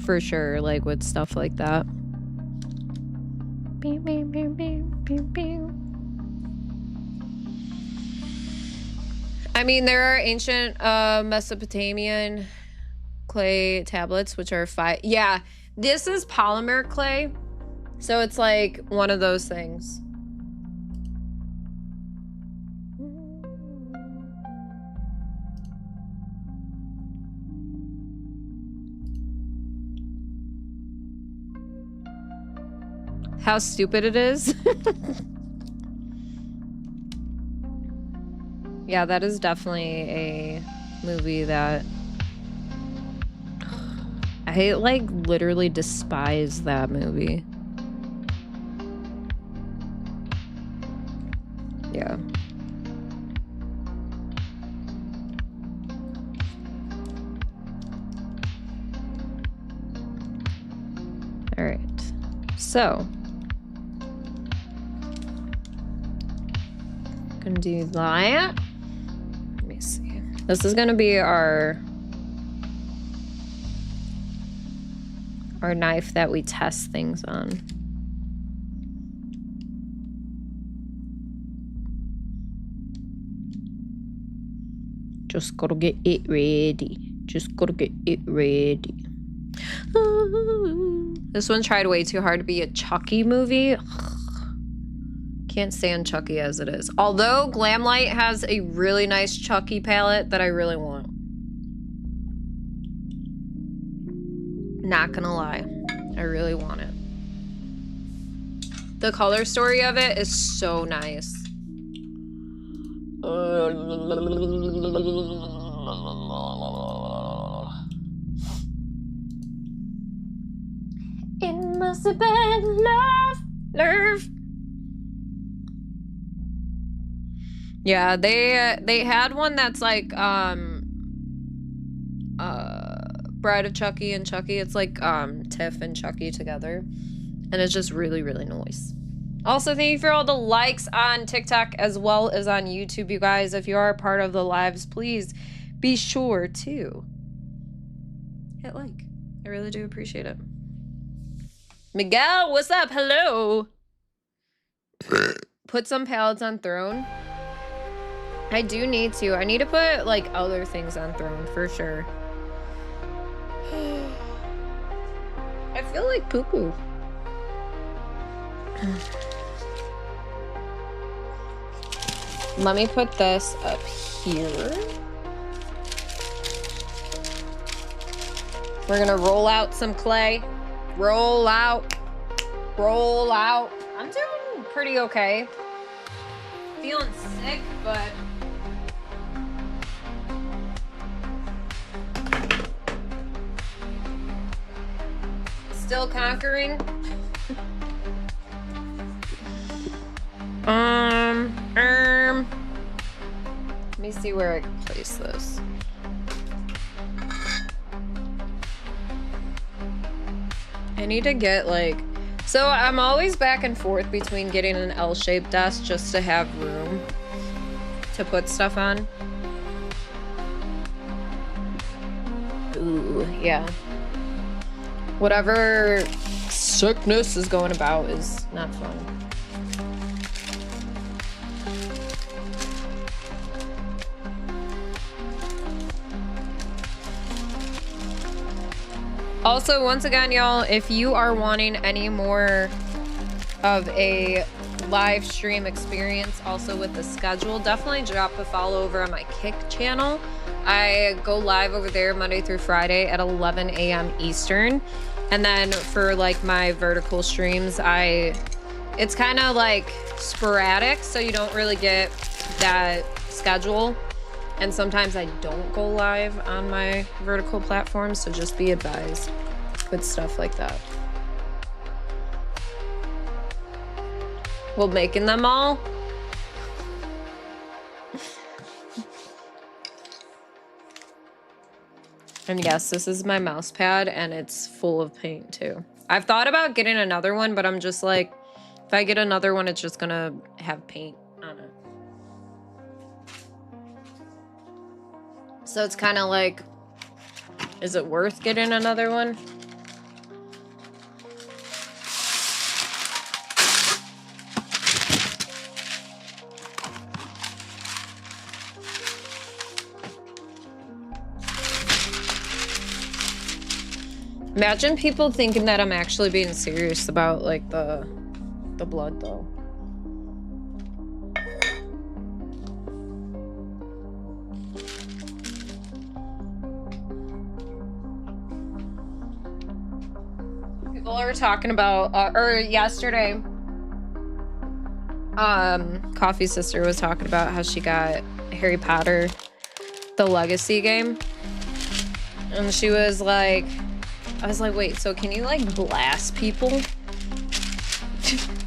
for sure, like with stuff like that. I mean, there are ancient Mesopotamian clay tablets, which are yeah, this is polymer clay. So it's like one of those things. How stupid it is. Yeah, that is definitely a movie that I like literally despise that movie. Yeah. All right. So gonna do that. Let me see. This is gonna be our knife that we test things on. Just gotta get it ready. Just gotta get it ready. This one tried way too hard to be a Chucky movie. Can't stand Chucky as it is. Although Glamlight has a really nice Chucky palette that I really want. Not gonna lie. I really want it. The color story of it is so nice. It must have been love. Yeah, they had one that's like Bride of Chucky and Chucky. It's like Tiff and Chucky together. And it's just really, really nice. Also, thank you for all the likes on TikTok as well as on YouTube, you guys. If you are a part of the lives, please be sure to hit like. I really do appreciate it. Miguel, what's up? Hello. Put some palettes on Throne. I do need to. I need to put like other things on Throne for sure. I feel like poo-poo. Let me put this up here. We're gonna roll out some clay. Roll out. Roll out. I'm doing pretty okay. Feeling sick, but still conquering. Let me see where I can place this. I need to get like, so I'm always back and forth between getting an L-shaped desk just to have room to put stuff on. Ooh, yeah. Whatever sickness is going about is not fun. Also, once again, y'all, if you are wanting any more of a live stream experience, also with the schedule, definitely drop a follow over on my Kick channel. I go live over there Monday through Friday at 11 a.m. Eastern. And then for like my vertical streams, it's kind of like sporadic, so you don't really get that schedule. And sometimes I don't go live on my vertical platform, so just be advised with stuff like that. Well, making them all. And yes, this is my mouse pad, and it's full of paint too. I've thought about getting another one, but I'm just like, if I get another one, it's just gonna have paint on it. So it's kind of like, is it worth getting another one? Imagine people thinking that I'm actually being serious about like the blood though. People are talking about, or yesterday, Coffee's sister was talking about how she got Harry Potter, the Legacy game. And she was like, I was like, wait, so can you like blast people?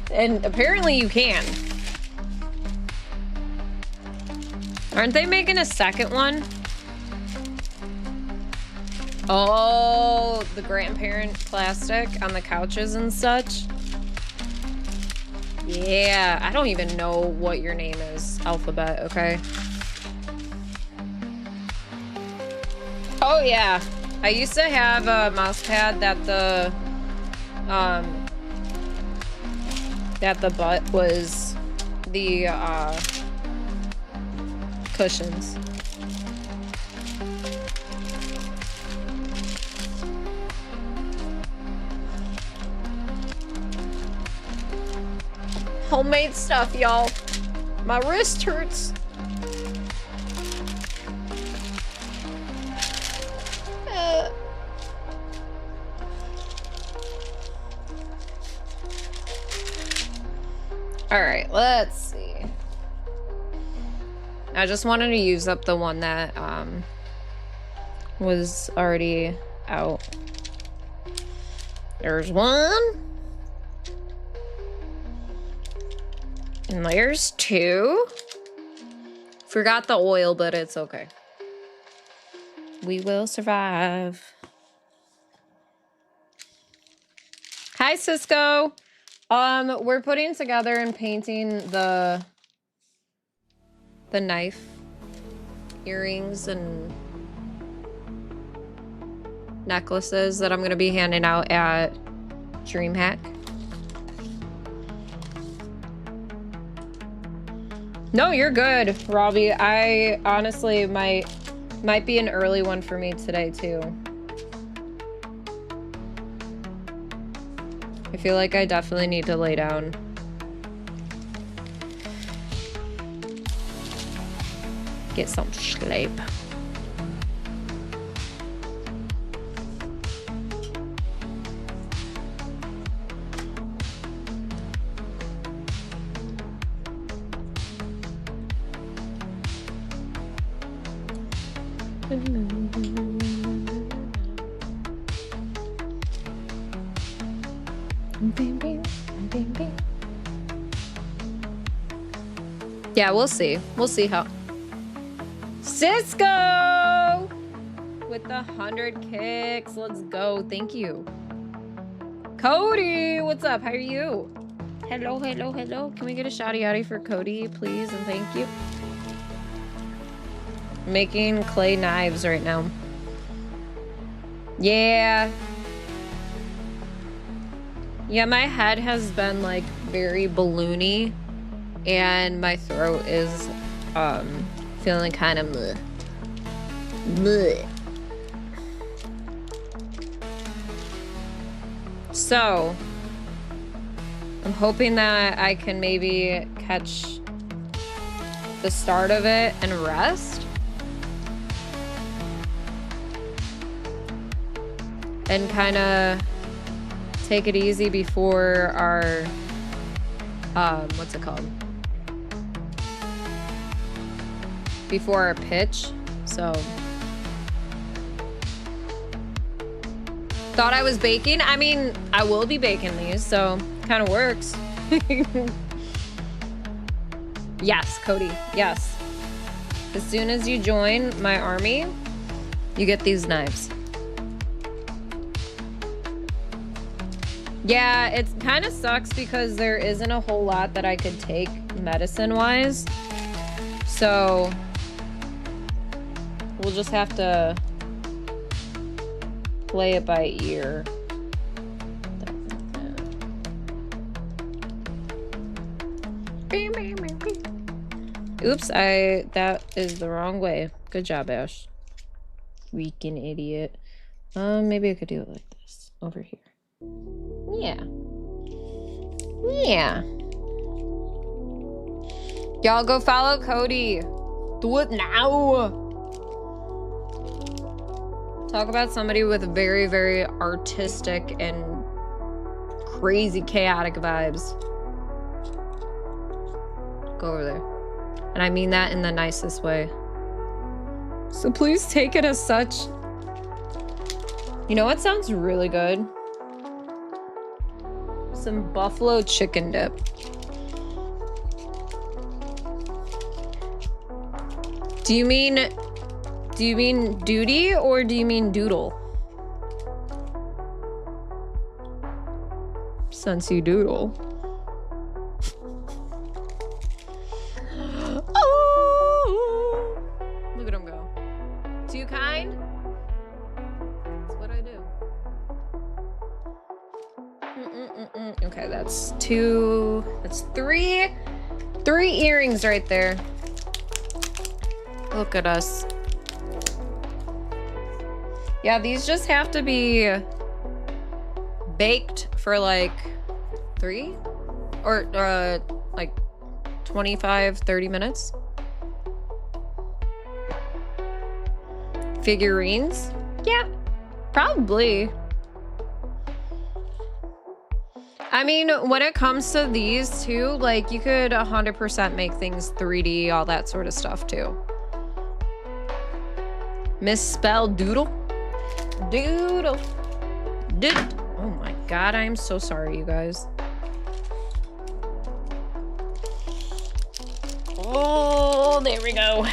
And apparently you can. Aren't they making a second one? Oh, the grandparent plastic on the couches and such. Yeah, I don't even know what your name is, Alphabet, okay? Oh yeah, I used to have a mouse pad that the butt was the cushions. Homemade stuff, y'all. My wrist hurts. All right, let's see. I just wanted to use up the one that was already out. There's one. And there's two. Forgot the oil, but it's okay. We will survive. Hi, Cisco. We're putting together and painting the knife earrings and necklaces that I'm gonna be handing out at DreamHack. No, you're good, Robbie. I honestly might be an early one for me today too. I feel like I definitely need to lay down. Get some sleep. Yeah, we'll see. We'll see how. Cisco! With the 100 kicks. Let's go. Thank you. Cody, what's up? How are you? Hello, hello, hello. Can we get a shouty outy for Cody, please? And thank you. Making clay knives right now. Yeah. Yeah, my head has been like very balloony and my throat is feeling kind of bleh. Bleh. So I'm hoping that I can maybe catch the start of it and rest. And kind of take it easy before our, what's it called? Before our pitch. So, thought I was baking. I mean, I will be baking these, so kind of works. Yes, Cody, yes. As soon as you join my army, you get these knives. Yeah, it kind of sucks because there isn't a whole lot that I could take medicine-wise. So we'll just have to play it by ear. Oops, that is the wrong way. Good job, Ash. Freaking idiot. Maybe I could do it like this. over here. Yeah. Yeah. Y'all go follow Cody. Do it now. Talk about somebody with very, very artistic and crazy chaotic vibes. Go over there. And I mean that in the nicest way. So please take it as such. You know what sounds really good? Some buffalo chicken dip. Do you mean duty or do you mean doodle? Since you doodle. Oh, look at him go. Too kind? That's what I do. Okay, that's two. That's three. 3 earrings right there. Look at us. Yeah, these just have to be baked for like 3 or like 25, 30 minutes. Figurines? Yeah, probably. I mean, when it comes to these too, like you could 100% make things 3D, all that sort of stuff too. Misspelled doodle? Doodle. Oh my god, I am so sorry, you guys. Oh, there we go.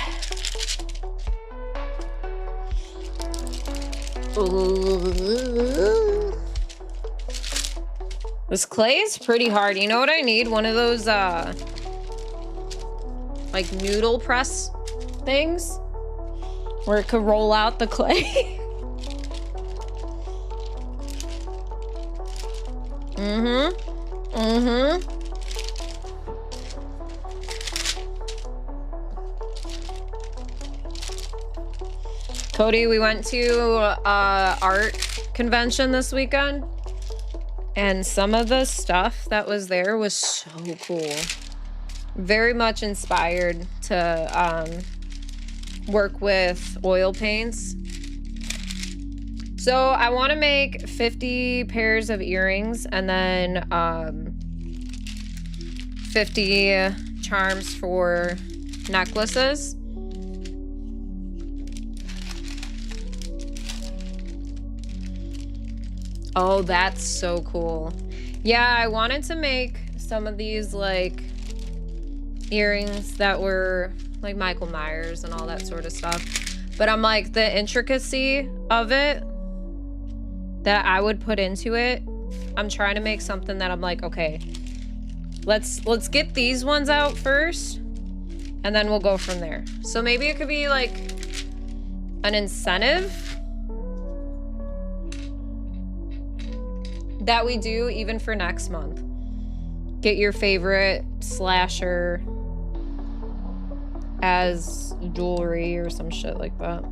Ooh. This clay is pretty hard. You know what I need? One of those, like noodle press things where it could roll out the clay. Cody, we went to art convention this weekend, and some of the stuff that was there was so cool. Very much inspired to work with oil paints. So I want to make 50 pairs of earrings and then 50 charms for necklaces. Oh, that's so cool. Yeah, I wanted to make some of these like earrings that were like Michael Myers and all that sort of stuff. But I'm like, the intricacy of it that I would put into it, I'm trying to make something that I'm like, okay, let's get these ones out first and then we'll go from there. So maybe it could be like an incentive that we do even for next month. Get your favorite slasher as jewelry or some shit like that.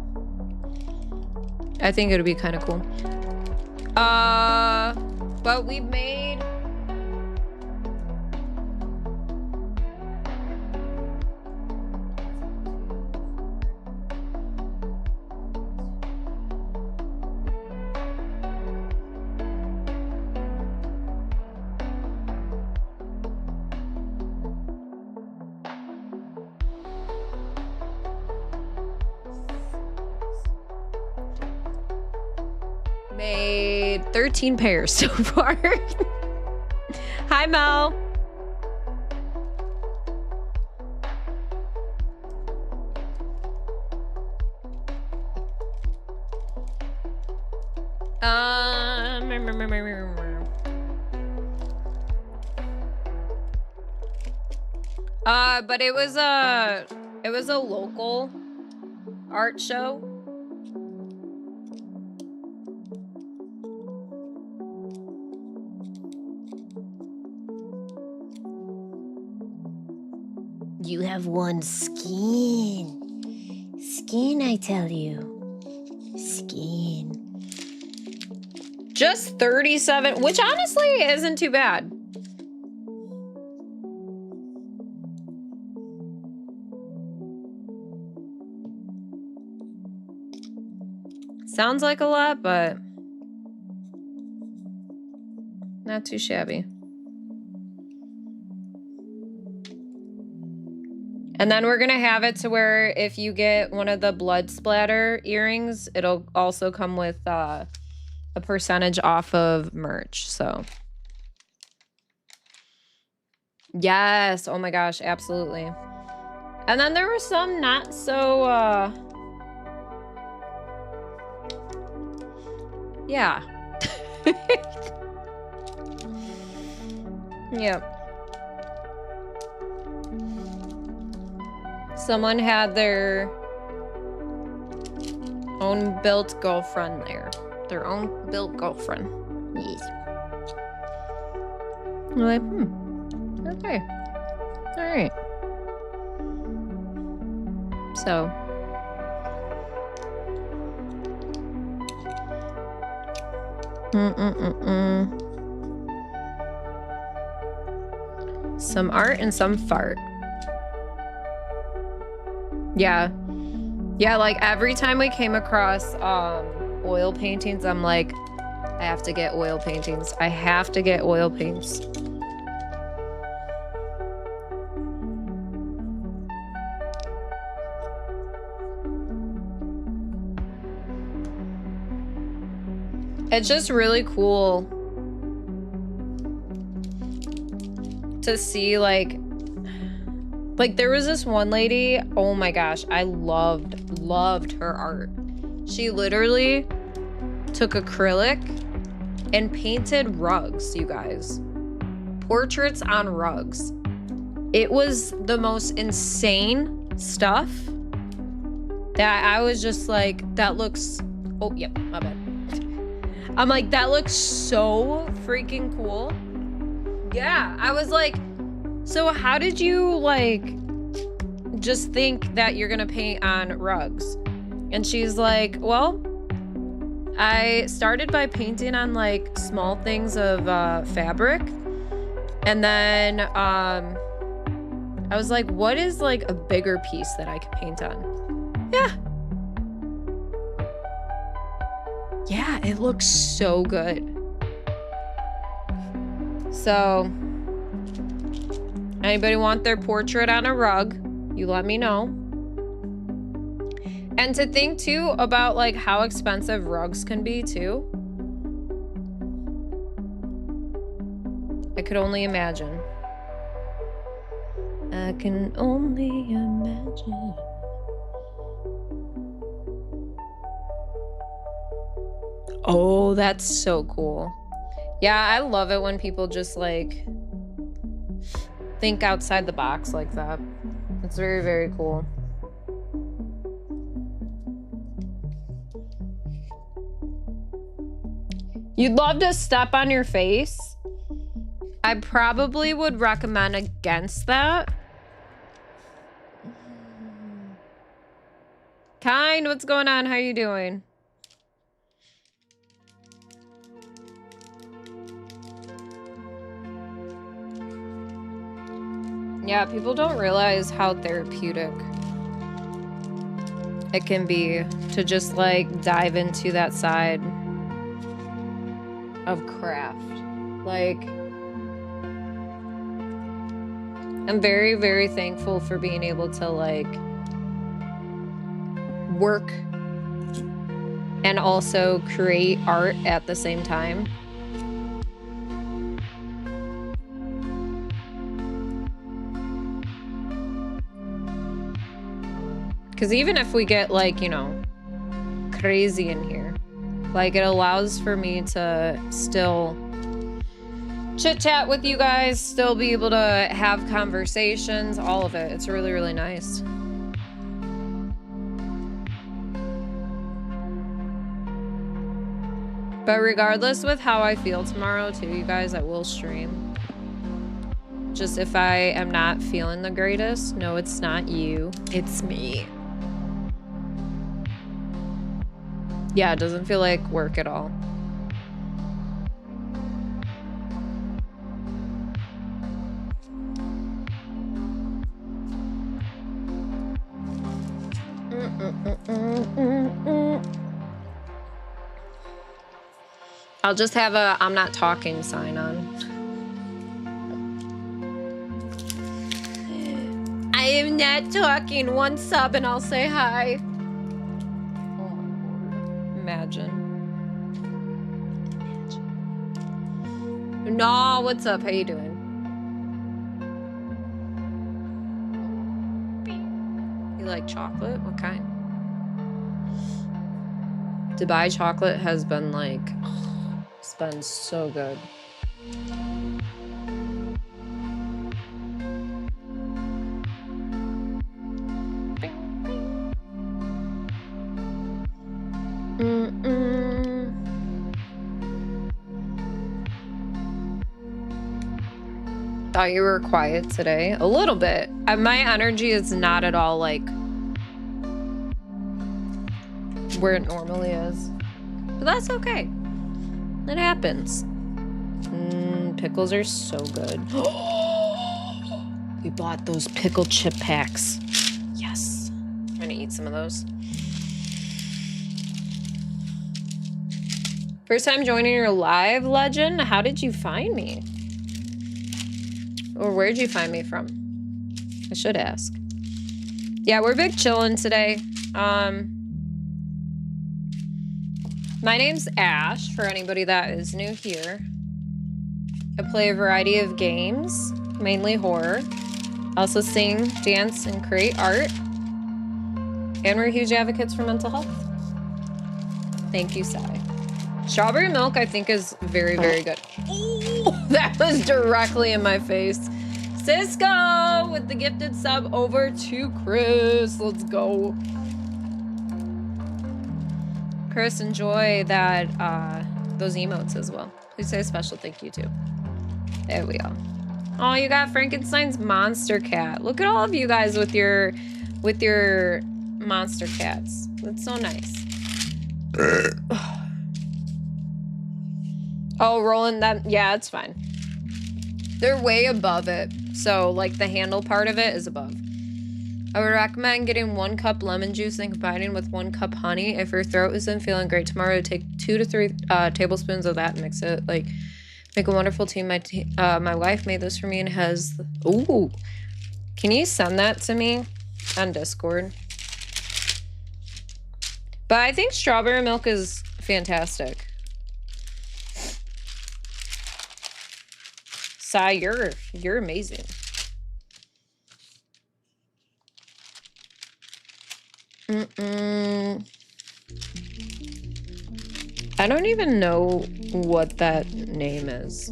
I think it would be kind of cool. But we've made made 13 pairs so far. Hi, Mel. But it was a local art show. You have one skin. Skin, I tell you. Skin. Just 37, which honestly isn't too bad. Sounds like a lot, but not too shabby. And then we're gonna have it to where if you get one of the blood splatter earrings, it'll also come with a percentage off of merch, so. Yes, oh my gosh, absolutely. And then there were some not so, yeah. Yep. Someone had their own built girlfriend there. Their own built girlfriend. Yes. I'm like, okay. All right. So. Some art and some fart. Yeah. Yeah, like every time we came across oil paintings, I'm like, I have to get oil paintings. I have to get oil paints. It's just really cool to see like there was this one lady, oh my gosh, I loved her art. She literally took acrylic and painted rugs, you guys. Portraits on rugs. It was the most insane stuff that I was just like, that looks, oh, yep, my bad. I'm like, that looks so freaking cool. Yeah, I was like, so how did you like just think that you're gonna paint on rugs? And she's like, well, I started by painting on like small things of fabric. And then I was like, what is like a bigger piece that I could paint on? Yeah. Yeah, it looks so good. So, anybody want their portrait on a rug? You let me know. And to think too about like how expensive rugs can be too. I could only imagine. I can only imagine. Oh, that's so cool. Yeah, I love it when people just like think outside the box like that. It's very, very cool. You'd love to step on your face? I probably would recommend against that. Kind, what's going on? How you doing? Yeah, people don't realize how therapeutic it can be to just like dive into that side of craft. Like, I'm very, very thankful for being able to like work and also create art at the same time. Because even if we get like, you know, crazy in here, like it allows for me to still chit chat with you guys, still be able to have conversations, all of it. It's really, really nice. But regardless with how I feel tomorrow too, you guys, I will stream. Just if I am not feeling the greatest, no, it's not you, it's me. Yeah, it doesn't feel like work at all. I'll just have a I'm not talking sign on. I am not talking. One sub and I'll say hi. Oh my lord. Imagine. No, what's up? How you doing? You like chocolate? What kind? Dubai chocolate has been like, it's been so good. Thought you were quiet today. A little bit. My energy is not at all like where it normally is. But that's okay. It happens. Pickles are so good. We bought those pickle chip packs. Yes. I'm gonna eat some of those. First time joining your live, legend? How did you find me? Or where'd you find me from? I should ask. Yeah, we're big chillin' today. My name's Ash, for anybody that is new here. I play a variety of games, mainly horror. I also sing, dance, and create art. And we're huge advocates for mental health. Thank you, Sai. Strawberry milk, I think, is very, very good. Oh, that was directly in my face. Cisco with the gifted sub over to Chris. Let's go. Chris, enjoy that those emotes as well. Please say a special thank you too. There we go. Oh, you got Frankenstein's monster cat. Look at all of you guys with your monster cats. That's so nice. Oh, Roland, that, yeah, it's fine. They're way above it. So, like, the handle part of it is above. I would recommend getting 1 cup lemon juice and combining with 1 cup honey. If your throat isn't feeling great tomorrow, take 2 to 3 tablespoons of that and mix it. Like, make a wonderful tea. My wife made this for me and has... Ooh. Can you send that to me on Discord? But I think strawberry milk is fantastic. Sai, you're amazing. I don't even know what that name is.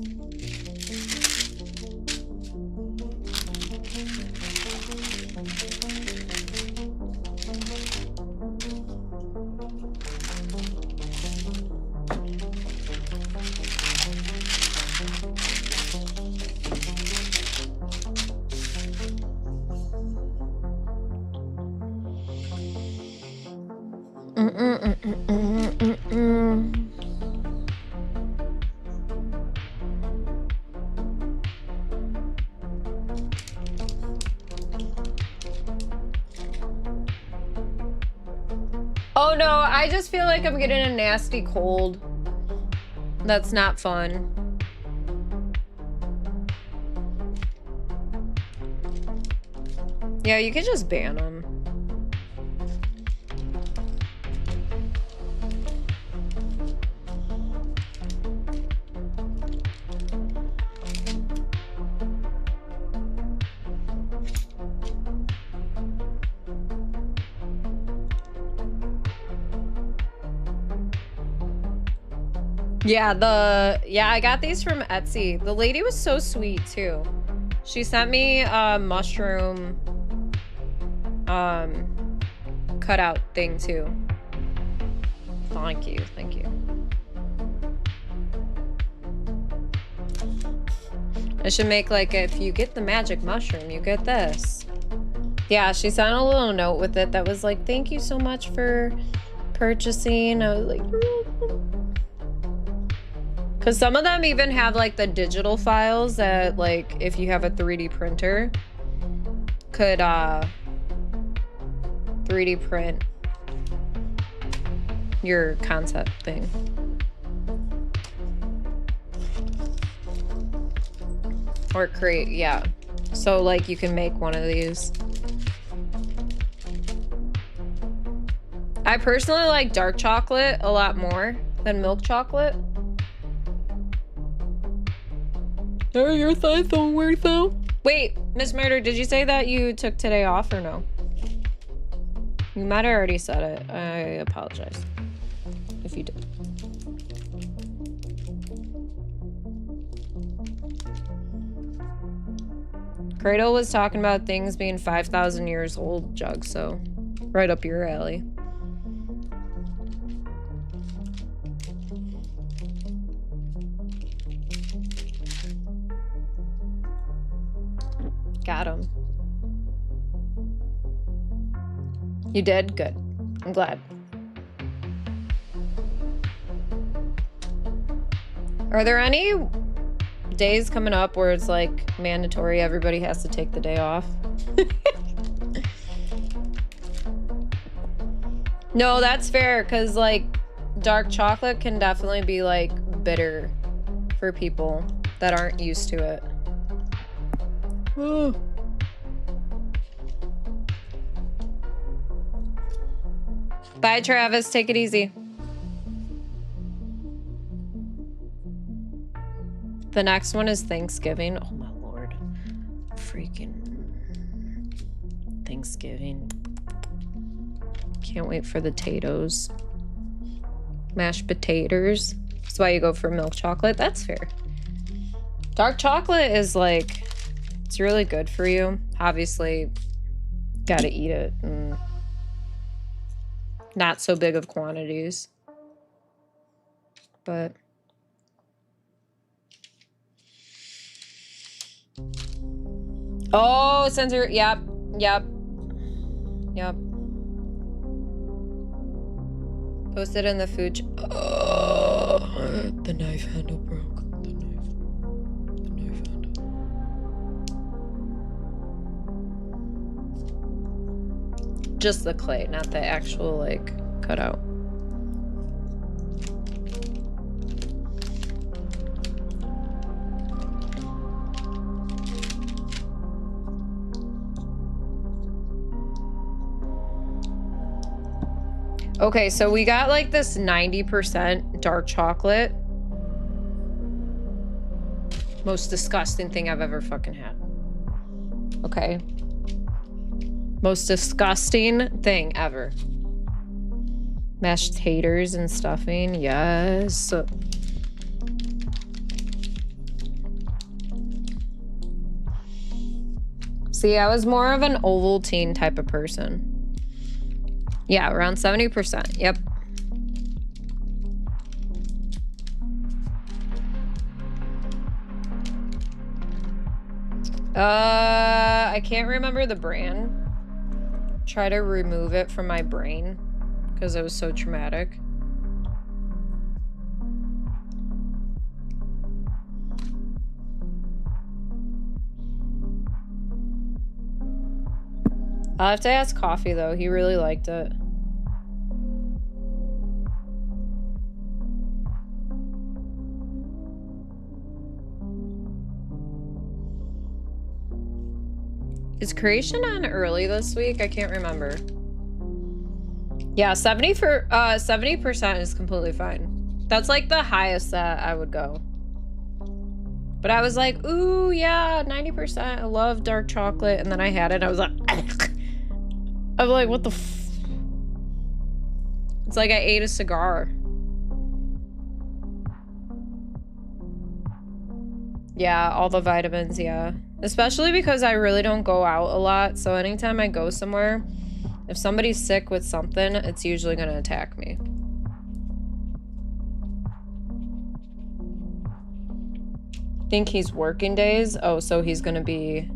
Oh no, I just feel like I'm getting a nasty cold. That's not fun. Yeah, you could just ban them. Yeah, I got these from Etsy. The lady was so sweet too. She sent me a mushroom cutout thing too. Thank you. I should make like, if you get the magic mushroom, you get this. Yeah, she sent a little note with it that was like, thank you so much for purchasing. I was like, you're welcome. Because some of them even have like the digital files that, like, if you have a 3D printer, could 3D print your concept thing. Or create, yeah. So like you can make one of these. I personally like dark chocolate a lot more than milk chocolate. Oh, your thighs don't work though. Wait, Miss Murder, did you say that you took today off or no? You might have already said it. I apologize if you did. Cradle was talking about things being 5,000 years old, Jug, so right up your alley. Got him. You did? Good. I'm glad. Are there any days coming up where it's like mandatory everybody has to take the day off? No, that's fair, because like dark chocolate can definitely be like bitter for people that aren't used to it. Oh. Bye, Travis. Take it easy. The next one is Thanksgiving. Oh my lord. Freaking Thanksgiving. Can't wait for the potatoes. Mashed potatoes. That's why you go for milk chocolate. That's fair. Dark chocolate is like, it's really good for you. Obviously, gotta eat it. And not so big of quantities. But oh, censor. Yep. Post it in the food. Oh, the knife handle broke. The knife handle. Just the clay, not the actual like cutout. Okay, so we got like this 90% dark chocolate. Most disgusting thing I've ever fucking had. Okay. Most disgusting thing ever. Mashed taters and stuffing, yes. See, I was more of an Ovaltine type of person. Yeah, around 70%. Yep. I can't remember the brand. Try to remove it from my brain because it was so traumatic. I'll have to ask Coffee though. He really liked it. Is creation on early this week? I can't remember. Yeah, 70% is completely fine. That's like the highest that I would go. But I was like, ooh, yeah, 90%. I love dark chocolate. And then I had it. I was like, I'm like, what the f? It's like I ate a cigar. Yeah, all the vitamins, yeah. Especially because I really don't go out a lot. So anytime I go somewhere, if somebody's sick with something, it's usually going to attack me. Think he's working days? Oh, so he's going to be...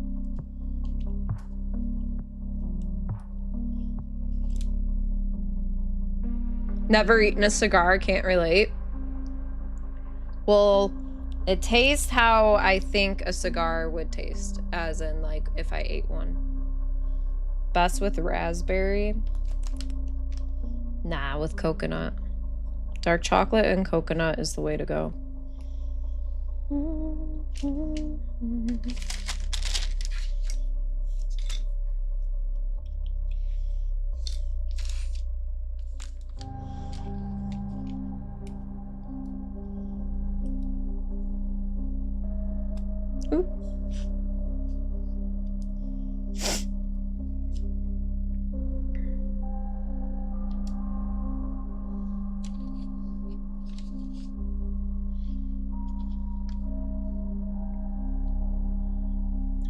Never eaten a cigar, can't relate. Well... It tastes how I think a cigar would taste, as in, like, if I ate one. Best with raspberry? Nah, with coconut. Dark chocolate and coconut is the way to go. Oop.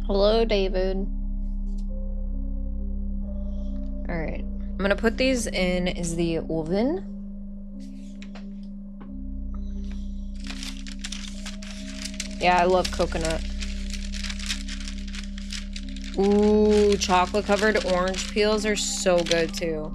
Hello, David. All right, I'm gonna put these in the oven. Yeah, I love coconut. Ooh, chocolate covered orange peels are so good too.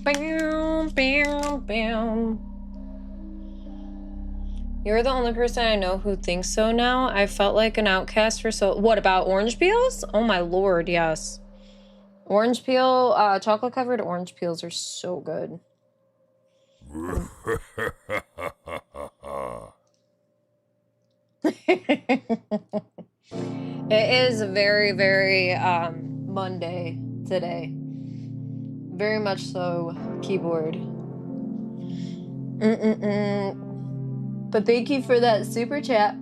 Bam, bam, bam. You're the only person I know who thinks so now. I felt like an outcast for so... What about orange peels? Oh my lord, yes. Orange peel, chocolate covered orange peels are so good. It is very, very Monday today. Very much so, keyboard. But thank you for that super chat.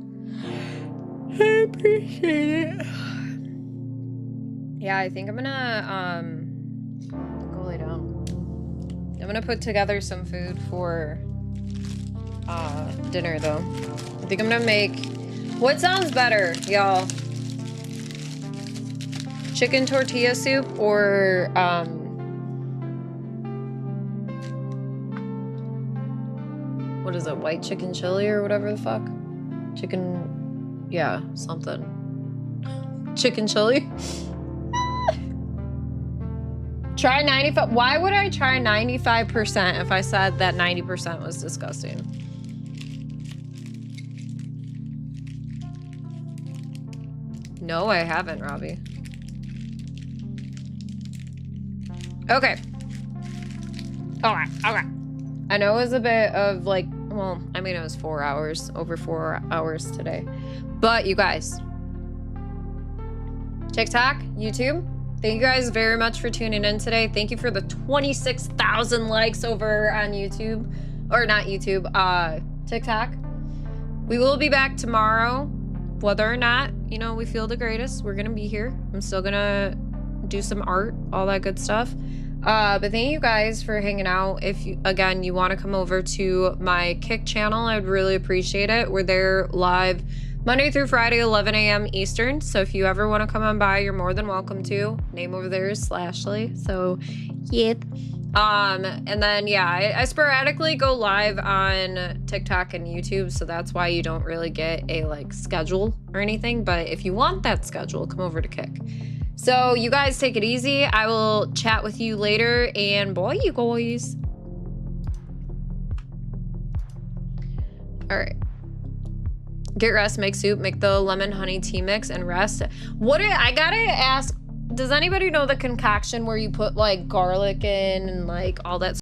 I appreciate it. Yeah, I think I'm gonna go lay down. I'm gonna put together some food for dinner though. I think I'm gonna make, what sounds better, y'all? Chicken tortilla soup or what is it, white chicken chili or whatever the fuck? Chicken, yeah, something. Chicken chili? Try 95, why would I try 95% if I said that 90% was disgusting? No, I haven't, Robbie. Okay. Okay, okay. I know it was a bit of like, well, I mean, it was 4 hours, over 4 hours today. But you guys, TikTok, YouTube, thank you guys very much for tuning in today. Thank you for the 26,000 likes over on YouTube, or not YouTube, TikTok. We will be back tomorrow, whether or not, you know, we feel the greatest. We're gonna be here. I'm still gonna do some art, all that good stuff. But thank you guys for hanging out. If you, again, you want to come over to my Kick channel, I'd really appreciate it. We're there live Monday through Friday, 11 a.m. Eastern. So if you ever want to come on by, you're more than welcome to. Name over there is Slashley. So, yep. And then, yeah, I sporadically go live on TikTok and YouTube. So that's why you don't really get a, like, schedule or anything. But if you want that schedule, come over to Kick. So you guys take it easy. I will chat with you later, and bye, you guys. All right. Get rest, make soup, make the lemon honey tea mix, and rest. I gotta ask, does anybody know the concoction where you put like garlic in and like all that